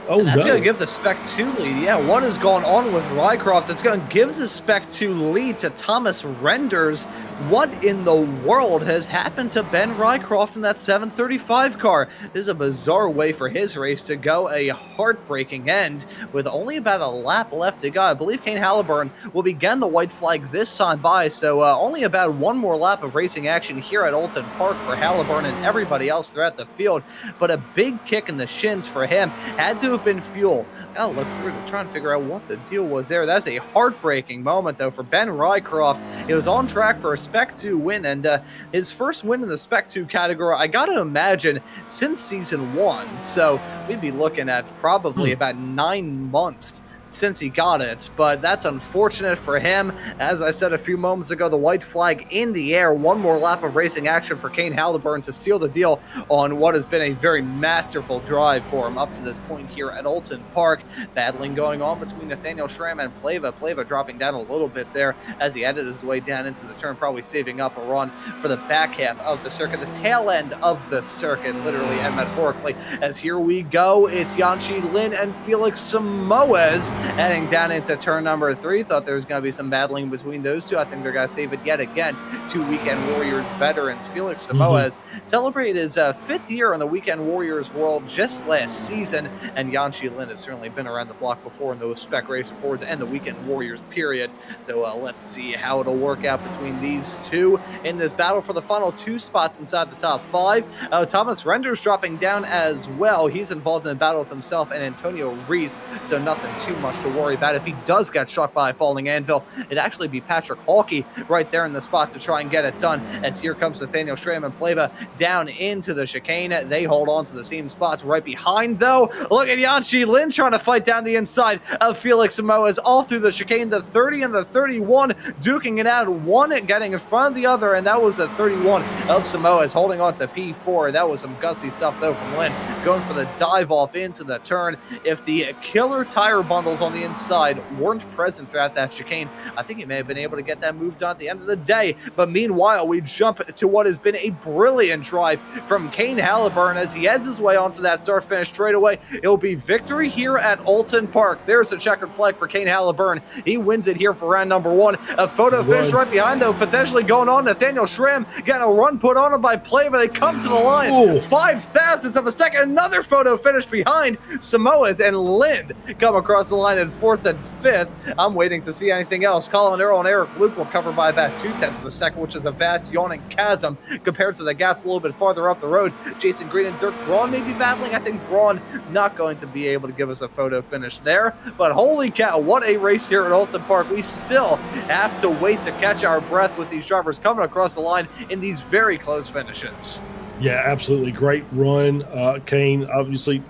Speaker 2: Oh,
Speaker 1: that's going to give the Spec 2 lead. Yeah, what is going on with Rycroft? That's going to give the Spec 2 lead to Thomas Renders. What in the world has happened to Ben Rycroft in that 735 car? This is a bizarre way for his race to go, a heartbreaking end with only about a lap left to go. I believe Kane Halliburton will begin the white flag this time by, so only about one more lap of racing action here at Oulton Park for Halliburton and everybody else throughout the field. But a big kick in the shins for him had to have been fuel. I'll look through to try and figure out what the deal was there. That's a heartbreaking moment, though, for Ben Rycroft. He was on track for a Spec 2 win, and his first win in the Spec 2 category, I got to imagine, since Season 1. So we'd be looking at probably about 9 months since he got it, but that's unfortunate for him. As I said a few moments ago, the white flag in the air. One more lap of racing action for Kane Halliburton to seal the deal on what has been a very masterful drive for him up to this point here at Oulton Park. Battling going on between Nathaniel Schramm and Pleva. Pleva dropping down a little bit there as he headed his way down into the turn, probably saving up a run for the back half of the circuit, the tail end of the circuit, literally and metaphorically, as here we go. It's Yanchi Lin and Felix Samoes heading down into turn number 3. Thought there was going to be some battling between those two. I think they're going to save it yet again. 2 Weekend Warriors veterans. Felix Samoes celebrated his 5th year in the Weekend Warriors world just last season, and Yanchi Lin has certainly been around the block before in those Spec Racer Fords and the Weekend Warriors period. So let's see how it'll work out between these two in this battle for the final 2 spots inside the top 5. Thomas Renders dropping down as well. He's involved in a battle with himself and Antonio Reese, so nothing too much much to worry about. If he does get struck by a falling anvil, it'd actually be Patrick Hawkey right there in the spot to try and get it done, as here comes Nathaniel Schramm and Pleva down into the chicane. They hold on to the same spots right behind, though. Look at Yanchi Lin trying to fight down the inside of Felix Samoas all through the chicane. The 30 and the 31 duking it out, one getting in front of the other, and that was the 31 of Samoas holding on to P4. That was some gutsy stuff, though, from Lin, going for the dive off into the turn. If the killer tire bundles on the inside weren't present throughout that chicane, I think he may have been able to get that move done at the end of the day. But meanwhile, we jump to what has been a brilliant drive from Kane Halliburton as he heads his way onto that start-finish straightaway. It'll be victory here at Oulton Park. There's a checkered flag for Kane Halliburton. He wins it here for round number 1. A photo finish right behind, though, potentially going on. Nathaniel Schramm getting a run put on him by Pleva. They come to the line. 5 thousandths of a second. Another photo finish behind. Samoas and Lind come across the line in 4th and 5th. I'm waiting to see anything else. Colin Earl and Eric Luke will cover by about 0.2 of a second, which is a vast yawning chasm compared to the gaps a little bit farther up the road. Jason Green and Dirk Braun may be battling. I think Braun not going to be able to give us a photo finish there. But holy cow, what a race here at Oulton Park. We still have to wait to catch our breath with these drivers coming across the line in these very close finishes.
Speaker 2: Yeah, absolutely. Great run, Kane. Obviously,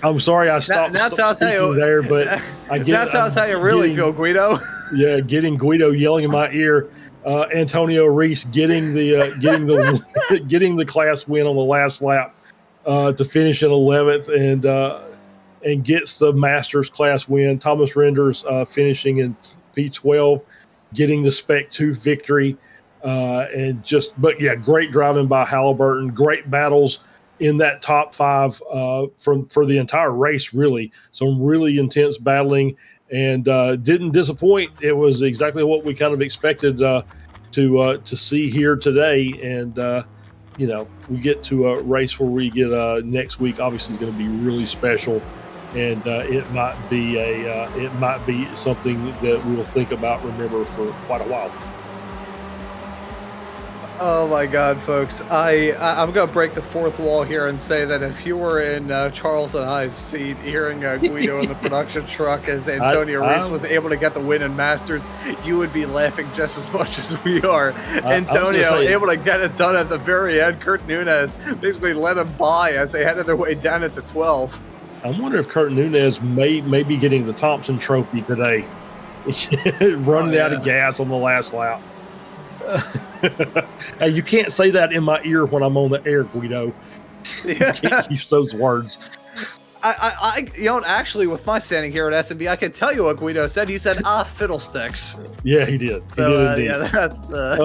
Speaker 2: I'm sorry I stopped.
Speaker 1: That's how
Speaker 2: there, but I get
Speaker 1: that's how you really feel, Guido.
Speaker 2: Yeah, getting Guido yelling in my ear. Antonio Reese getting the getting the class win on the last lap to finish in 11th and gets the Masters class win. Thomas Renders finishing in P12, getting the Spec 2 victory, but great driving by Halliburton. Great battles in that top 5 for the entire race, really. Some really intense battling, and didn't disappoint. It was exactly what we kind of expected to see here today. And we get to a race where we get next week. Obviously, is going to be really special, and it might be something that we'll think about, remember for quite a while.
Speaker 1: Oh my God, folks! I'm gonna break the fourth wall here and say that if you were in Charles and I's seat, hearing Guido in the production truck as Antonio Reese was able to get the win in Masters, you would be laughing just as much as we are. Antonio able to get it done at the very end. Kurt Nunez basically let him by as they headed their way down into 12.
Speaker 2: I wonder if Kurt Nunez may be getting the Thompson Trophy today, running out of gas on the last lap. Hey, you can't say that in my ear when I'm on the air, Guido. You can't use those words.
Speaker 1: Actually, with my standing here at S&B, I can tell you what Guido said. He said, fiddlesticks.
Speaker 2: Yeah, he did.
Speaker 1: So, yeah, that's the...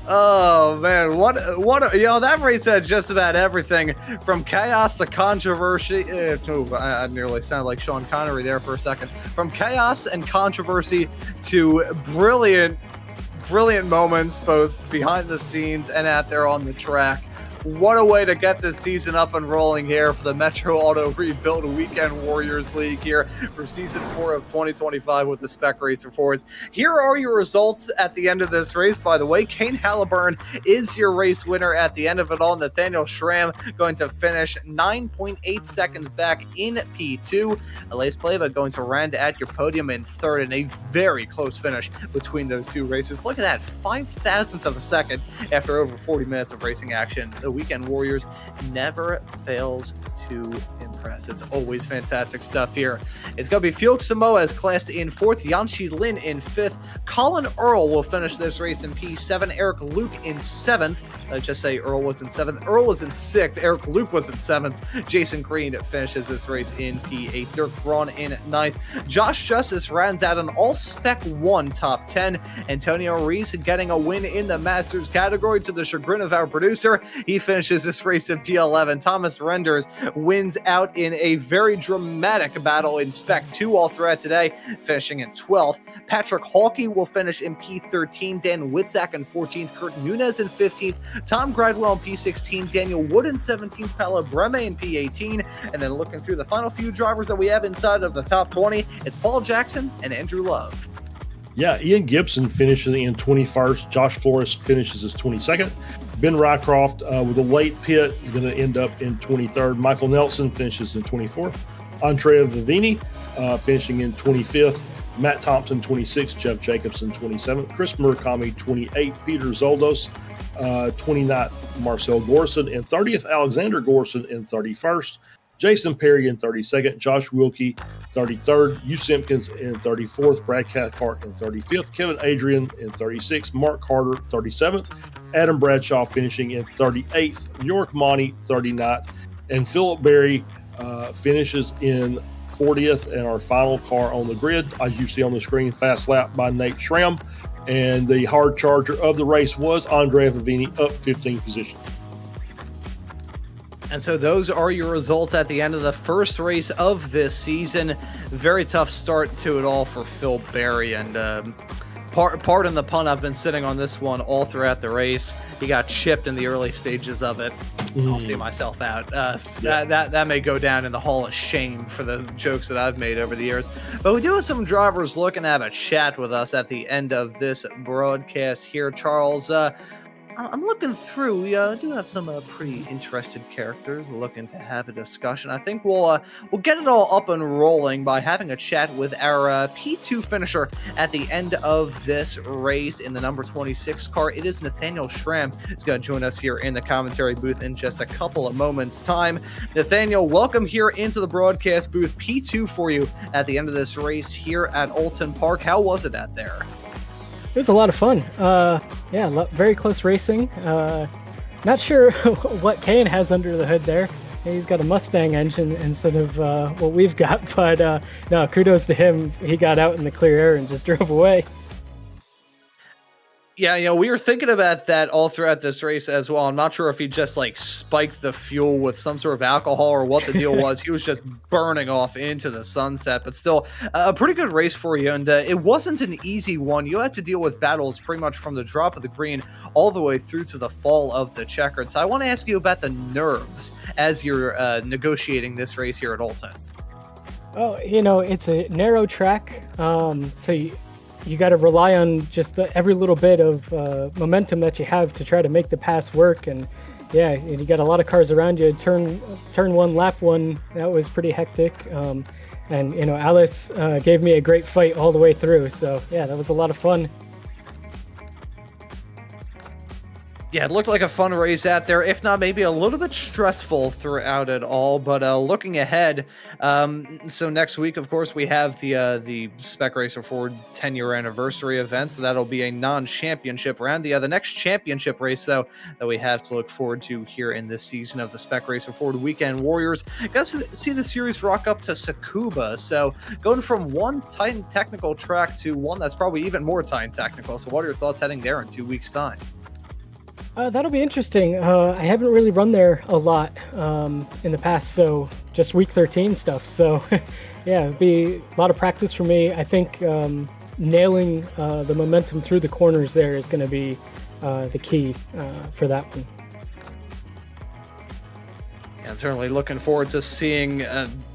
Speaker 1: Oh, man. What that race had just about everything from chaos to controversy. I nearly sounded like Sean Connery there for a second. From chaos and controversy to brilliant moments, both behind the scenes and out there on the track. What a way to get this season up and rolling here for the Metro Auto Rebuild Weekend Warriors League here for Season 4 of 2025 with the Spec Racer Forwards. Here are your results at the end of this race. By the way, Kane Halliburton is your race winner at the end of it all. Nathaniel Schramm going to finish 9.8 seconds back in P2. Elias Pleva going to round at your podium in 3rd in a very close finish between those two races. Look at that, 5 thousandths of a second after over 40 minutes of racing action. The Weekend Warriors never fails to impress. It's always fantastic stuff here. It's going to be Felix Samoas classed in 4th, Yanchi Lin in 5th. Colin Earl will finish this race in P7. Eric Luke in 7th. Just say Earl was in 7th. Earl was in 6th. Eric Luke was in 7th. Jason Green finishes this race in P8. Dirk Braun in 9th. Josh Justice rounds out an all-Spec 1 top 10. Antonio Reese getting a win in the Masters category to the chagrin of our producer. He finishes this race in P11. Thomas Renders wins out in a very dramatic battle in Spec 2 all throughout today, finishing in 12th. Patrick Hawkey will finish in P13. Dan Witzak in 14th. Kurt Nunez in 15th. Tom Gradwell in P16. Daniel Wood in 17th. Pella Breme in P18. And then looking through the final few drivers that we have inside of the top 20, it's Paul Jackson and Andrew Love.
Speaker 2: Yeah, Ian Gibson finishes in 21st. Josh Flores finishes as 22nd. Ben Rycroft with a late pit is going to end up in 23rd. Michael Nelson finishes in 24th. Andrea Vivini finishing in 25th. Matt Thompson, 26th. Jeff Jacobson, 27th. Chris Murakami, 28th. Peter Zoldos, 29th. Marcel Gorson in 30th. Alexander Gorson in 31st. Jason Perry in 32nd. Josh Wilkie, 33rd. Hugh Simpkins in 34th. Brad Cathcart in 35th. Kevin Adrian in 36th. Mark Carter, 37th. Adam Bradshaw finishing in 38th. York Monty, 39th. And Philip Berry finishes in 40th, and our final car on the grid, as you see on the screen, fast lap by Nate Schramm. And the hard charger of the race was Andrea Vivini, up 15 positions.
Speaker 1: And so those are your results at the end of the first race of this season. Very tough start to it all for Phil Berry, and pardon the pun, I've been sitting on this one all throughout the race. He got chipped in the early stages of it. I'll see myself out. That may go down in the Hall of Shame for the jokes that I've made over the years. But we do have some drivers looking to have a chat with us at the end of this broadcast here. Charles, I'm looking through. We do have some pretty interested characters looking to have a discussion. I think we'll get it all up and rolling by having a chat with our P2 finisher at the end of this race in the number 26 car. It is Nathaniel Schramm who's going to join us here in the commentary booth in just a couple of moments' time. Nathaniel, welcome here into the broadcast booth. P2 for you at the end of this race here at Oulton Park. How was it out there?
Speaker 3: It was a lot of fun. Very close racing. Not sure what Kane has under the hood there. He's got a Mustang engine instead of what we've got, but no, kudos to him. He got out in the clear air and just drove away.
Speaker 1: Yeah, we were thinking about that all throughout this race as well. I'm not sure if he just spiked the fuel with some sort of alcohol or what the deal was. He was just burning off into the sunset, but still a pretty good race for you. And it wasn't an easy one. You had to deal with battles pretty much from the drop of the green all the way through to the fall of the checkered. So I want to ask you about the nerves as you're negotiating this race here at Oulton.
Speaker 3: Oh, it's a narrow track. So you got to rely on just every little bit of momentum that you have to try to make the pass work. And you got a lot of cars around you. Turn one, lap one, that was pretty hectic. And Alice gave me a great fight all the way through. So yeah, that was a lot of fun.
Speaker 1: Yeah, it looked like a fun race out there, if not maybe a little bit stressful throughout it all. But looking ahead, so next week, of course, we have the Spec Racer Ford 10-year anniversary event. So that'll be a non-championship round. The next championship race, though, that we have to look forward to here in this season of the Spec Racer Ford Weekend Warriors, got to see the series rock up to Tsukuba. So going from one tight technical track to one that's probably even more tight technical. So what are your thoughts heading there in 2 weeks' time?
Speaker 3: That'll be interesting. I haven't really run there a lot in the past, so just week 13 stuff. So yeah, it'd be a lot of practice for me. I think nailing the momentum through the corners there is going to be the key for that one.
Speaker 1: And certainly looking forward to seeing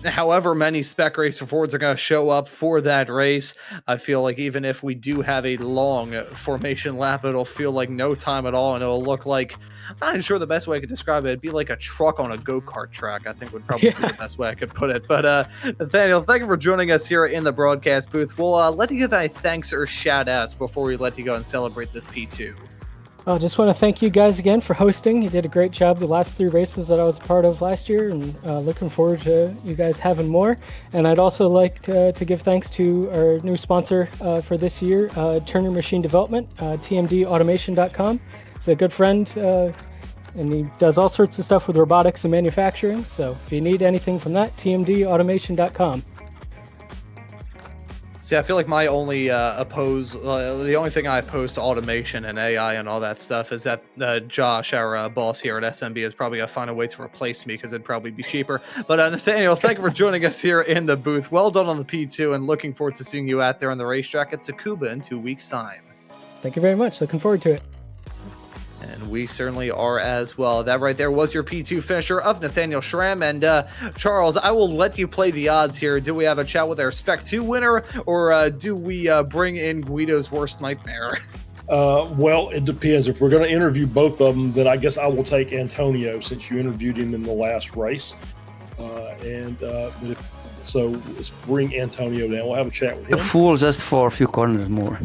Speaker 1: however many Spec Racer Fords are going to show up for that race. I feel like even if we do have a long formation lap, it'll feel like no time at all, and it'll look like, I'm not sure the best way I could describe it. It'd be like a truck on a go-kart track, I think would probably be the best way I could put it. But Nathaniel, thank you for joining us here in the broadcast booth. We'll let you give any thanks or shout-outs before we let you go and celebrate this P2.
Speaker 3: I just want to thank you guys again for hosting. You did a great job the last 3 races that I was a part of last year, and looking forward to you guys having more. And I'd also like to give thanks to our new sponsor for this year, Turner Machine Development, tmdautomation.com. It's a good friend, and he does all sorts of stuff with robotics and manufacturing. So if you need anything from that, tmdautomation.com.
Speaker 1: See, I feel like my only the only thing I oppose to automation and AI and all that stuff is that Josh, our boss here at SMB, is probably going to find a way to replace me because it'd probably be cheaper. But Nathaniel, thank you for joining us here in the booth. Well done on the P2, and looking forward to seeing you out there on the racetrack at Tsukuba in 2 weeks' time.
Speaker 3: Thank you very much. Looking forward to it.
Speaker 1: And We certainly are as well. That right there was your P2 finisher of Nathaniel Schramm. And Charles, I will let you play the odds here. Do we have a chat with our Spec 2 winner, or do we bring in Guido's worst nightmare?
Speaker 2: Well, it depends. If we're going to interview both of them, then I guess I will take Antonio, since you interviewed him in the last race. So let's bring Antonio down. We'll have a chat with him.
Speaker 4: A fool just for a few corners more.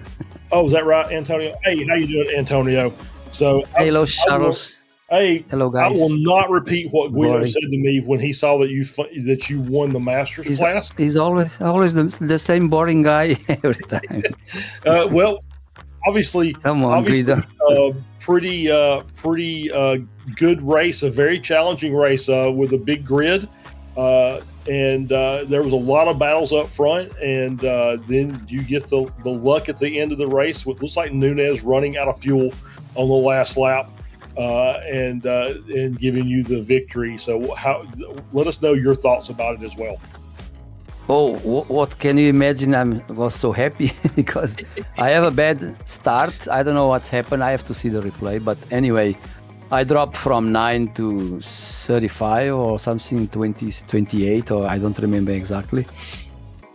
Speaker 2: Oh, is that right, Antonio? Hey, how you doing, Antonio? So,
Speaker 4: hello, Charles. Hello, guys.
Speaker 2: I will not repeat what Guido said to me when he saw that you won the Masters class.
Speaker 4: He's always the same boring guy every time.
Speaker 2: Well, obviously,
Speaker 4: Guido.
Speaker 2: Pretty good race, a very challenging race with a big grid. And there was a lot of battles up front, and then you get the luck at the end of the race with, looks like, Nunez running out of fuel on the last lap and giving you the victory. So let us know your thoughts about it as well.
Speaker 4: Oh, what can you imagine? I was so happy because I have a bad start. I don't know what's happened. I have to see the replay, but anyway, I dropped from 9 to 35 or something, 28, or I don't remember exactly.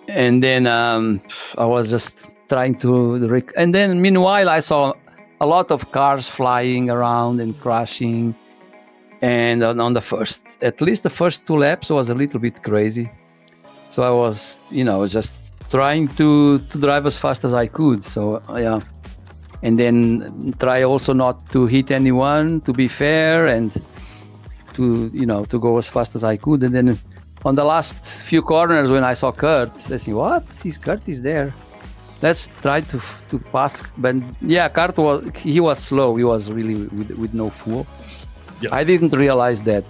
Speaker 4: And then I was just trying to... And then meanwhile, I saw a lot of cars flying around and crashing. And on at least the first 2 laps was a little bit crazy. So I was, just trying to drive as fast as I could. So, yeah. And then try also not to hit anyone, to be fair, and to go as fast as I could. And then on the last few corners, when I saw Kurt, I said, "What? Kurt is there? Let's try to pass." But yeah, Kurt was slow. He was really with no fuel. Yeah. I didn't realize that,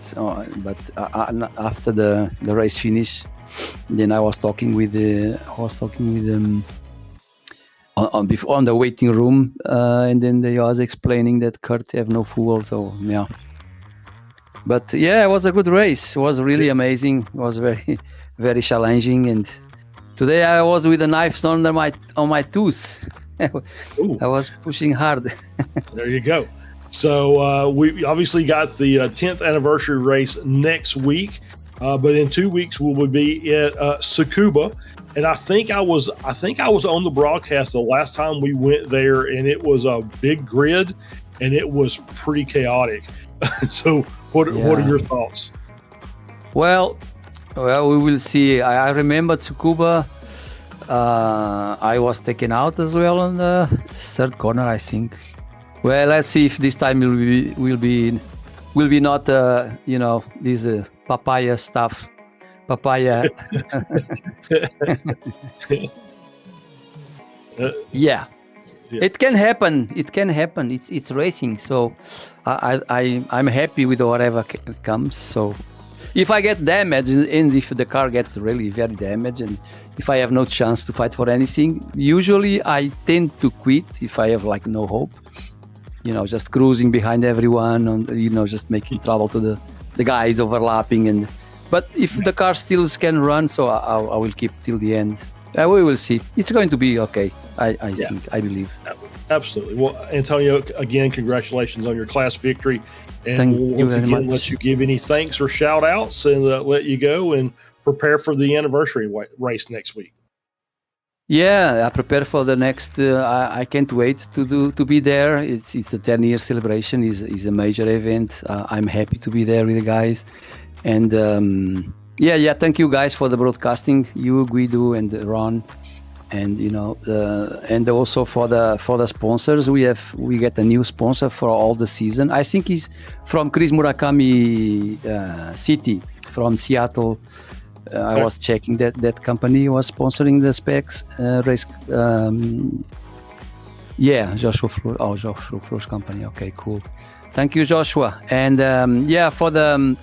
Speaker 4: but after the race finished, then I was talking with on the waiting room, and then they was explaining that Kurt have no fuel. So yeah, but yeah, it was a good race. It was really amazing. It was very, very challenging. And today I was with the knives on my tooth. I was pushing hard.
Speaker 2: There you go. So we obviously got the 10th anniversary race next week, but in 2 weeks we will be at Tsukuba. And I think I was on the broadcast the last time we went there, and it was a big grid, and it was pretty chaotic. So, what are your thoughts?
Speaker 4: Well, we will see. I remember Tsukuba. I was taken out as well on the 3rd corner, I think. Well, let's see if this time will be not this papaya stuff. Papaya. Yeah. It can happen. It's racing. So I'm happy with whatever comes. So if I get damaged, and if the car gets really very damaged, and if I have no chance to fight for anything, usually I tend to quit if I have no hope. Just cruising behind everyone, and just making trouble to the guys overlapping. But if the car still can run, so I will keep till the end. We will see. It's going to be okay. I think. I believe.
Speaker 2: Absolutely. Well, Antonio, again, congratulations on your class victory. And we'll once again let you give any thanks or shout outs, and let you go and prepare for the anniversary race next week.
Speaker 4: Yeah, I prepare for the next. I can't wait to be there. It's a 10-year celebration. Is a major event. I'm happy to be there with the guys. And thank you guys for the broadcasting, you, Guido, and Ron, and and also for the sponsors. We get a new sponsor for all the season. I think he's from Chris Murakami City from Seattle. I was checking that company was sponsoring the Specs race. Joshua Flor's company. Okay, cool. Thank you, Joshua. And for the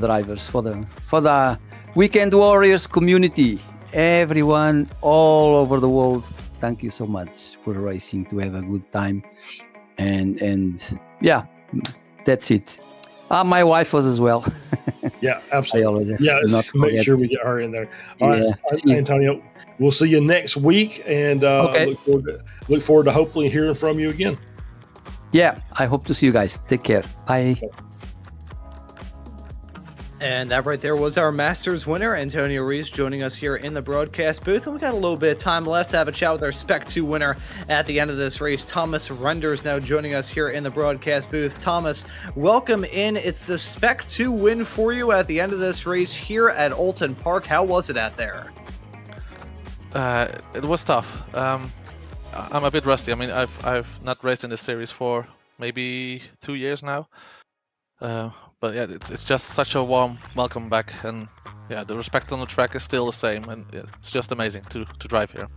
Speaker 4: drivers, for the Weekend Warriors community, everyone all over the world, thank you so much for racing, to have a good time, and that's it. My wife was as well.
Speaker 2: Yeah, absolutely. Make sure we get her in there. All right, Antonio, we'll see you next week, and look forward to hopefully hearing from you again.
Speaker 4: Yeah, I hope to see you guys. Take care. Bye.
Speaker 1: And that right there was our Masters winner, Antonio Rees, joining us here in the broadcast booth. And we got a little bit of time left to have a chat with our Spec 2 winner at the end of this race. Thomas Renders now joining us here in the broadcast booth. Thomas, welcome in. It's the Spec 2 win for you at the end of this race here at Oulton Park. How was it out there?
Speaker 5: It was tough. I'm a bit rusty. I mean, I've not raced in this series for maybe 2 years now. But yeah, it's just such a warm welcome back, and yeah, the respect on the track is still the same, and it's just amazing to drive here.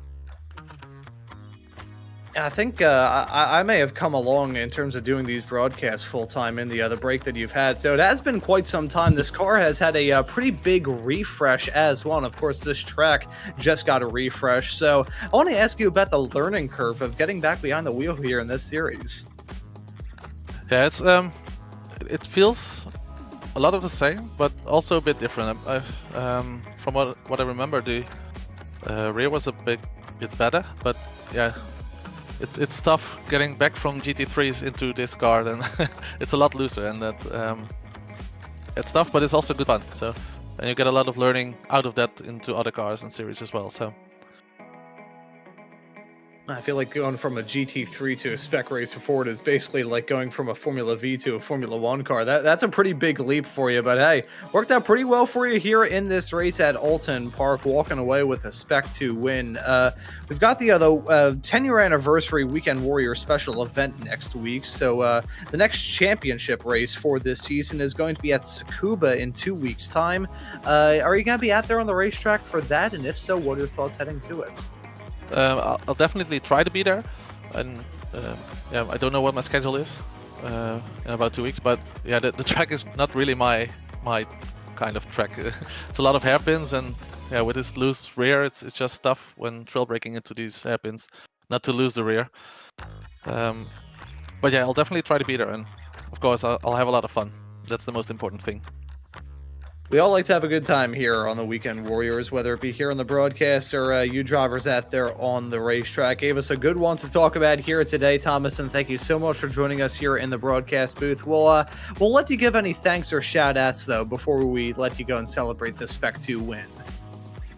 Speaker 1: I think I may have come along in terms of doing these broadcasts full-time in the break that you've had. So it has been quite some time. This car has had a pretty big refresh as well. And of course, this track just got a refresh. So I want to ask you about the learning curve of getting back behind the wheel here in this series.
Speaker 5: Yeah, it feels a lot of the same, but also a bit different. From what I remember, the rear was a bit better, but yeah, it's tough getting back from GT3s into this car, and it's a lot looser, and that it's tough, but it's also good fun. So, and you get a lot of learning out of that into other cars and series as well. So.
Speaker 1: I feel like going from a GT3 to a Spec Racer Ford is basically like going from a Formula V to a Formula 1 car. That's a pretty big leap for you, but hey, worked out pretty well for you here in this race at Oulton Park, walking away with a Spec 2 win. We've got the 10-year anniversary Weekend Warrior special event next week, so the next championship race for this season is going to be at Tsukuba in 2 weeks' time. Are you going to be out there on the racetrack for that, and if so, what are your thoughts heading to it?
Speaker 5: I'll definitely try to be there, and yeah, I don't know what my schedule is in about 2 weeks, but yeah, the track is not really my kind of track. It's a lot of hairpins, and yeah, with this loose rear, it's just tough when trail braking into these hairpins not to lose the rear. But yeah, I'll definitely try to be there, and of course I'll have a lot of fun. That's the most important thing.
Speaker 1: We all like to have a good time here on the Weekend Warriors, whether it be here on the broadcast or you drivers out there on the racetrack. Gave us a good one to talk about here today, Thomas, and thank you so much for joining us here in the broadcast booth. We'll let you give any thanks or shout-outs, though, before we let you go and celebrate the Spec 2 win.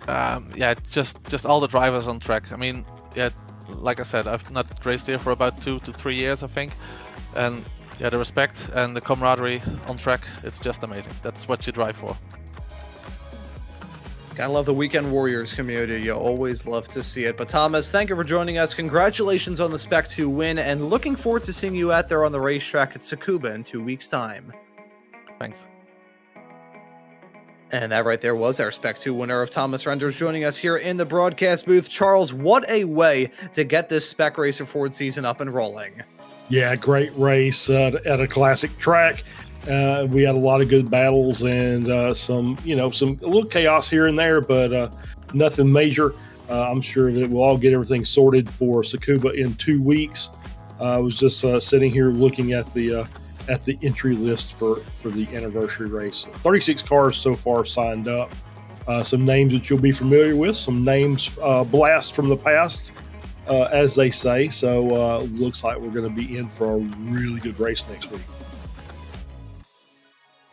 Speaker 5: Yeah, just all the drivers on track. I mean, yeah, like I said, I've not raced here for about 2 to 3 years, I think, and yeah, the respect and the camaraderie on track, it's just amazing. That's what you drive for.
Speaker 1: Gotta love the Weekend Warriors community. You always love to see it. But Thomas, thank you for joining us. Congratulations on the Spec 2 win, and looking forward to seeing you out there on the racetrack at Tsukuba in 2 weeks' time.
Speaker 5: Thanks.
Speaker 1: And that right there was our Spec 2 winner of Thomas Renders joining us here in the broadcast booth. Charles, what a way to get this Spec Racer Ford season up and rolling.
Speaker 2: Yeah, great race at a classic track. We had a lot of good battles and some a little chaos here and there, but nothing major. I'm sure that we'll all get everything sorted for Tsukuba in 2 weeks. I was just sitting here looking at the entry list for the anniversary race. 36 cars so far signed up. Some names that you'll be familiar with, some names blast from the past. As they say, so looks like we're going to be in for a really good race next week.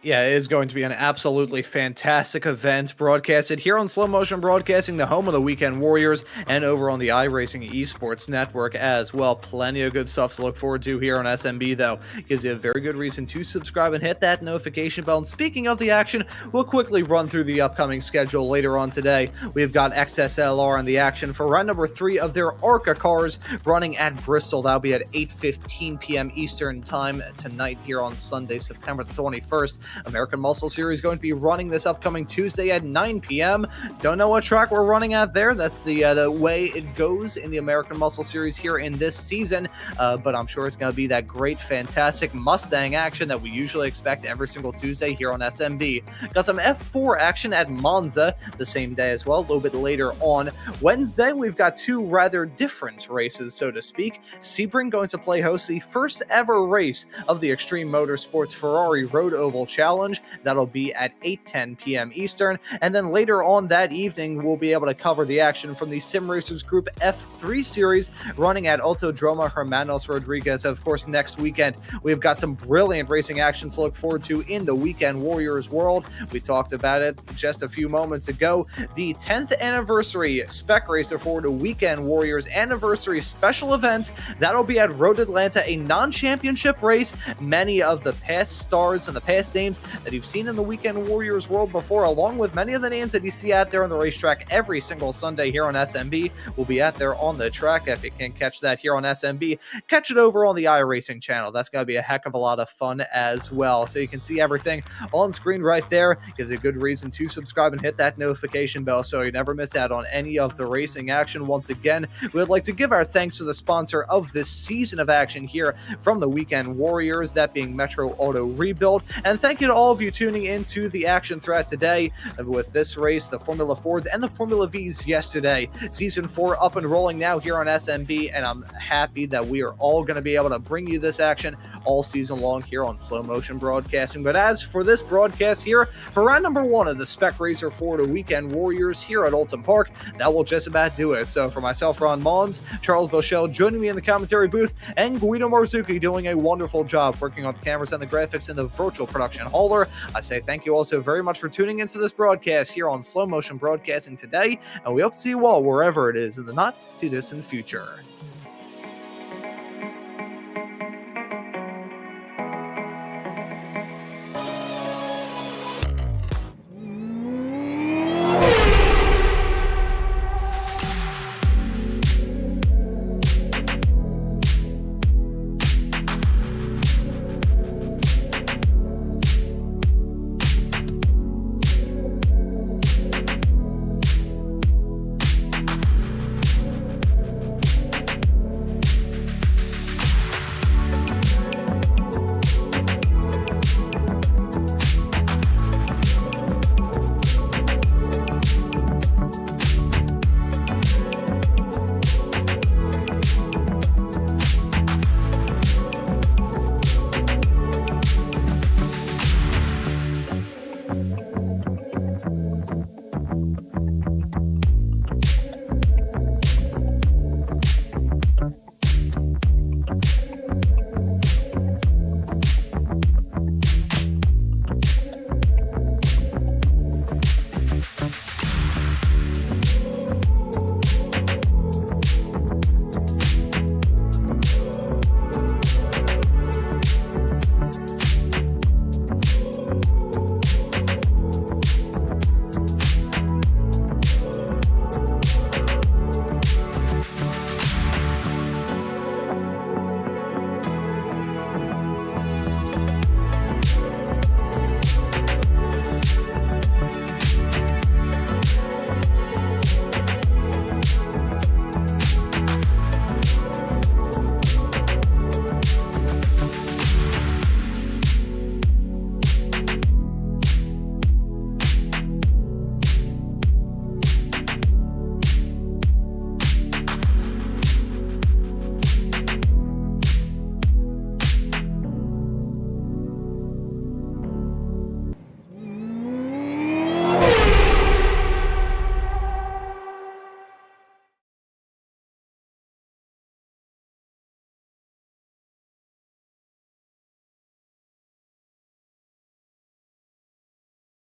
Speaker 1: Yeah, it is going to be an absolutely fantastic event, broadcasted here on Slow Motion Broadcasting, the home of the Weekend Warriors, and over on the iRacing Esports network as well. Plenty of good stuff to look forward to here on SMB, though. Gives you a very good reason to subscribe and hit that notification bell. And speaking of the action, we'll quickly run through the upcoming schedule later on today. We've got XSLR in the action for round number 3 of their ARCA cars running at Bristol. That'll be at 8:15 p.m. Eastern Time tonight here on Sunday, September the 21st. American Muscle Series going to be running this upcoming Tuesday at 9 p.m. Don't know what track we're running at there. That's the way it goes in the American Muscle Series here in this season. But I'm sure it's going to be that great, fantastic Mustang action that we usually expect every single Tuesday here on SMB. Got some F4 action at Monza the same day as well, a little bit later on. Wednesday, we've got 2 rather different races, so to speak. Sebring going to play host the first ever race of the Extreme Motorsports Ferrari Road Oval Challenge Challenge. That'll be at 8:10 p.m. Eastern. And then later on that evening, we'll be able to cover the action from the Sim Racers Group F3 Series running at Autodromo Hermanos Rodriguez. Of course, next weekend, we've got some brilliant racing action to look forward to in the Weekend Warriors world. We talked about it just a few moments ago. The 10th anniversary Spec Racer Forward Weekend Warriors anniversary special event. That'll be at Road Atlanta, a non-championship race. Many of the past stars and the past names that you've seen in the Weekend Warriors world before, along with many of the names that you see out there on the racetrack every single Sunday here on SMB, will be out there on the track. If you can't catch that here on SMB, catch it over on the iRacing channel. That's going to be a heck of a lot of fun as well. So you can see everything on screen right there. Gives you a good reason to subscribe and hit that notification bell so you never miss out on any of the racing action. Once again, we'd like to give our thanks to the sponsor of this season of action here from the Weekend Warriors, that being Metro Auto Rebuild. And thank you to all of you tuning into the action thread today with this race, the Formula Fords and the Formula Vs yesterday. Season 4 up and rolling now here on SMB, and I'm happy that we are all going to be able to bring you this action all season long here on Slow Motion Broadcasting. But as for this broadcast here, for round number 1 of the Spec Racer Forward Weekend Warriors here at Oulton Park, that will just about do it. So for myself, Ron Maunz, Charles Boshell joining me in the commentary booth, and Guido Marzucchi doing a wonderful job working on the cameras and the graphics in the virtual production hauler, I say thank you all so very much for tuning into this broadcast here on Slow Motion Broadcasting today, and we hope to see you all wherever it is in the not too distant future.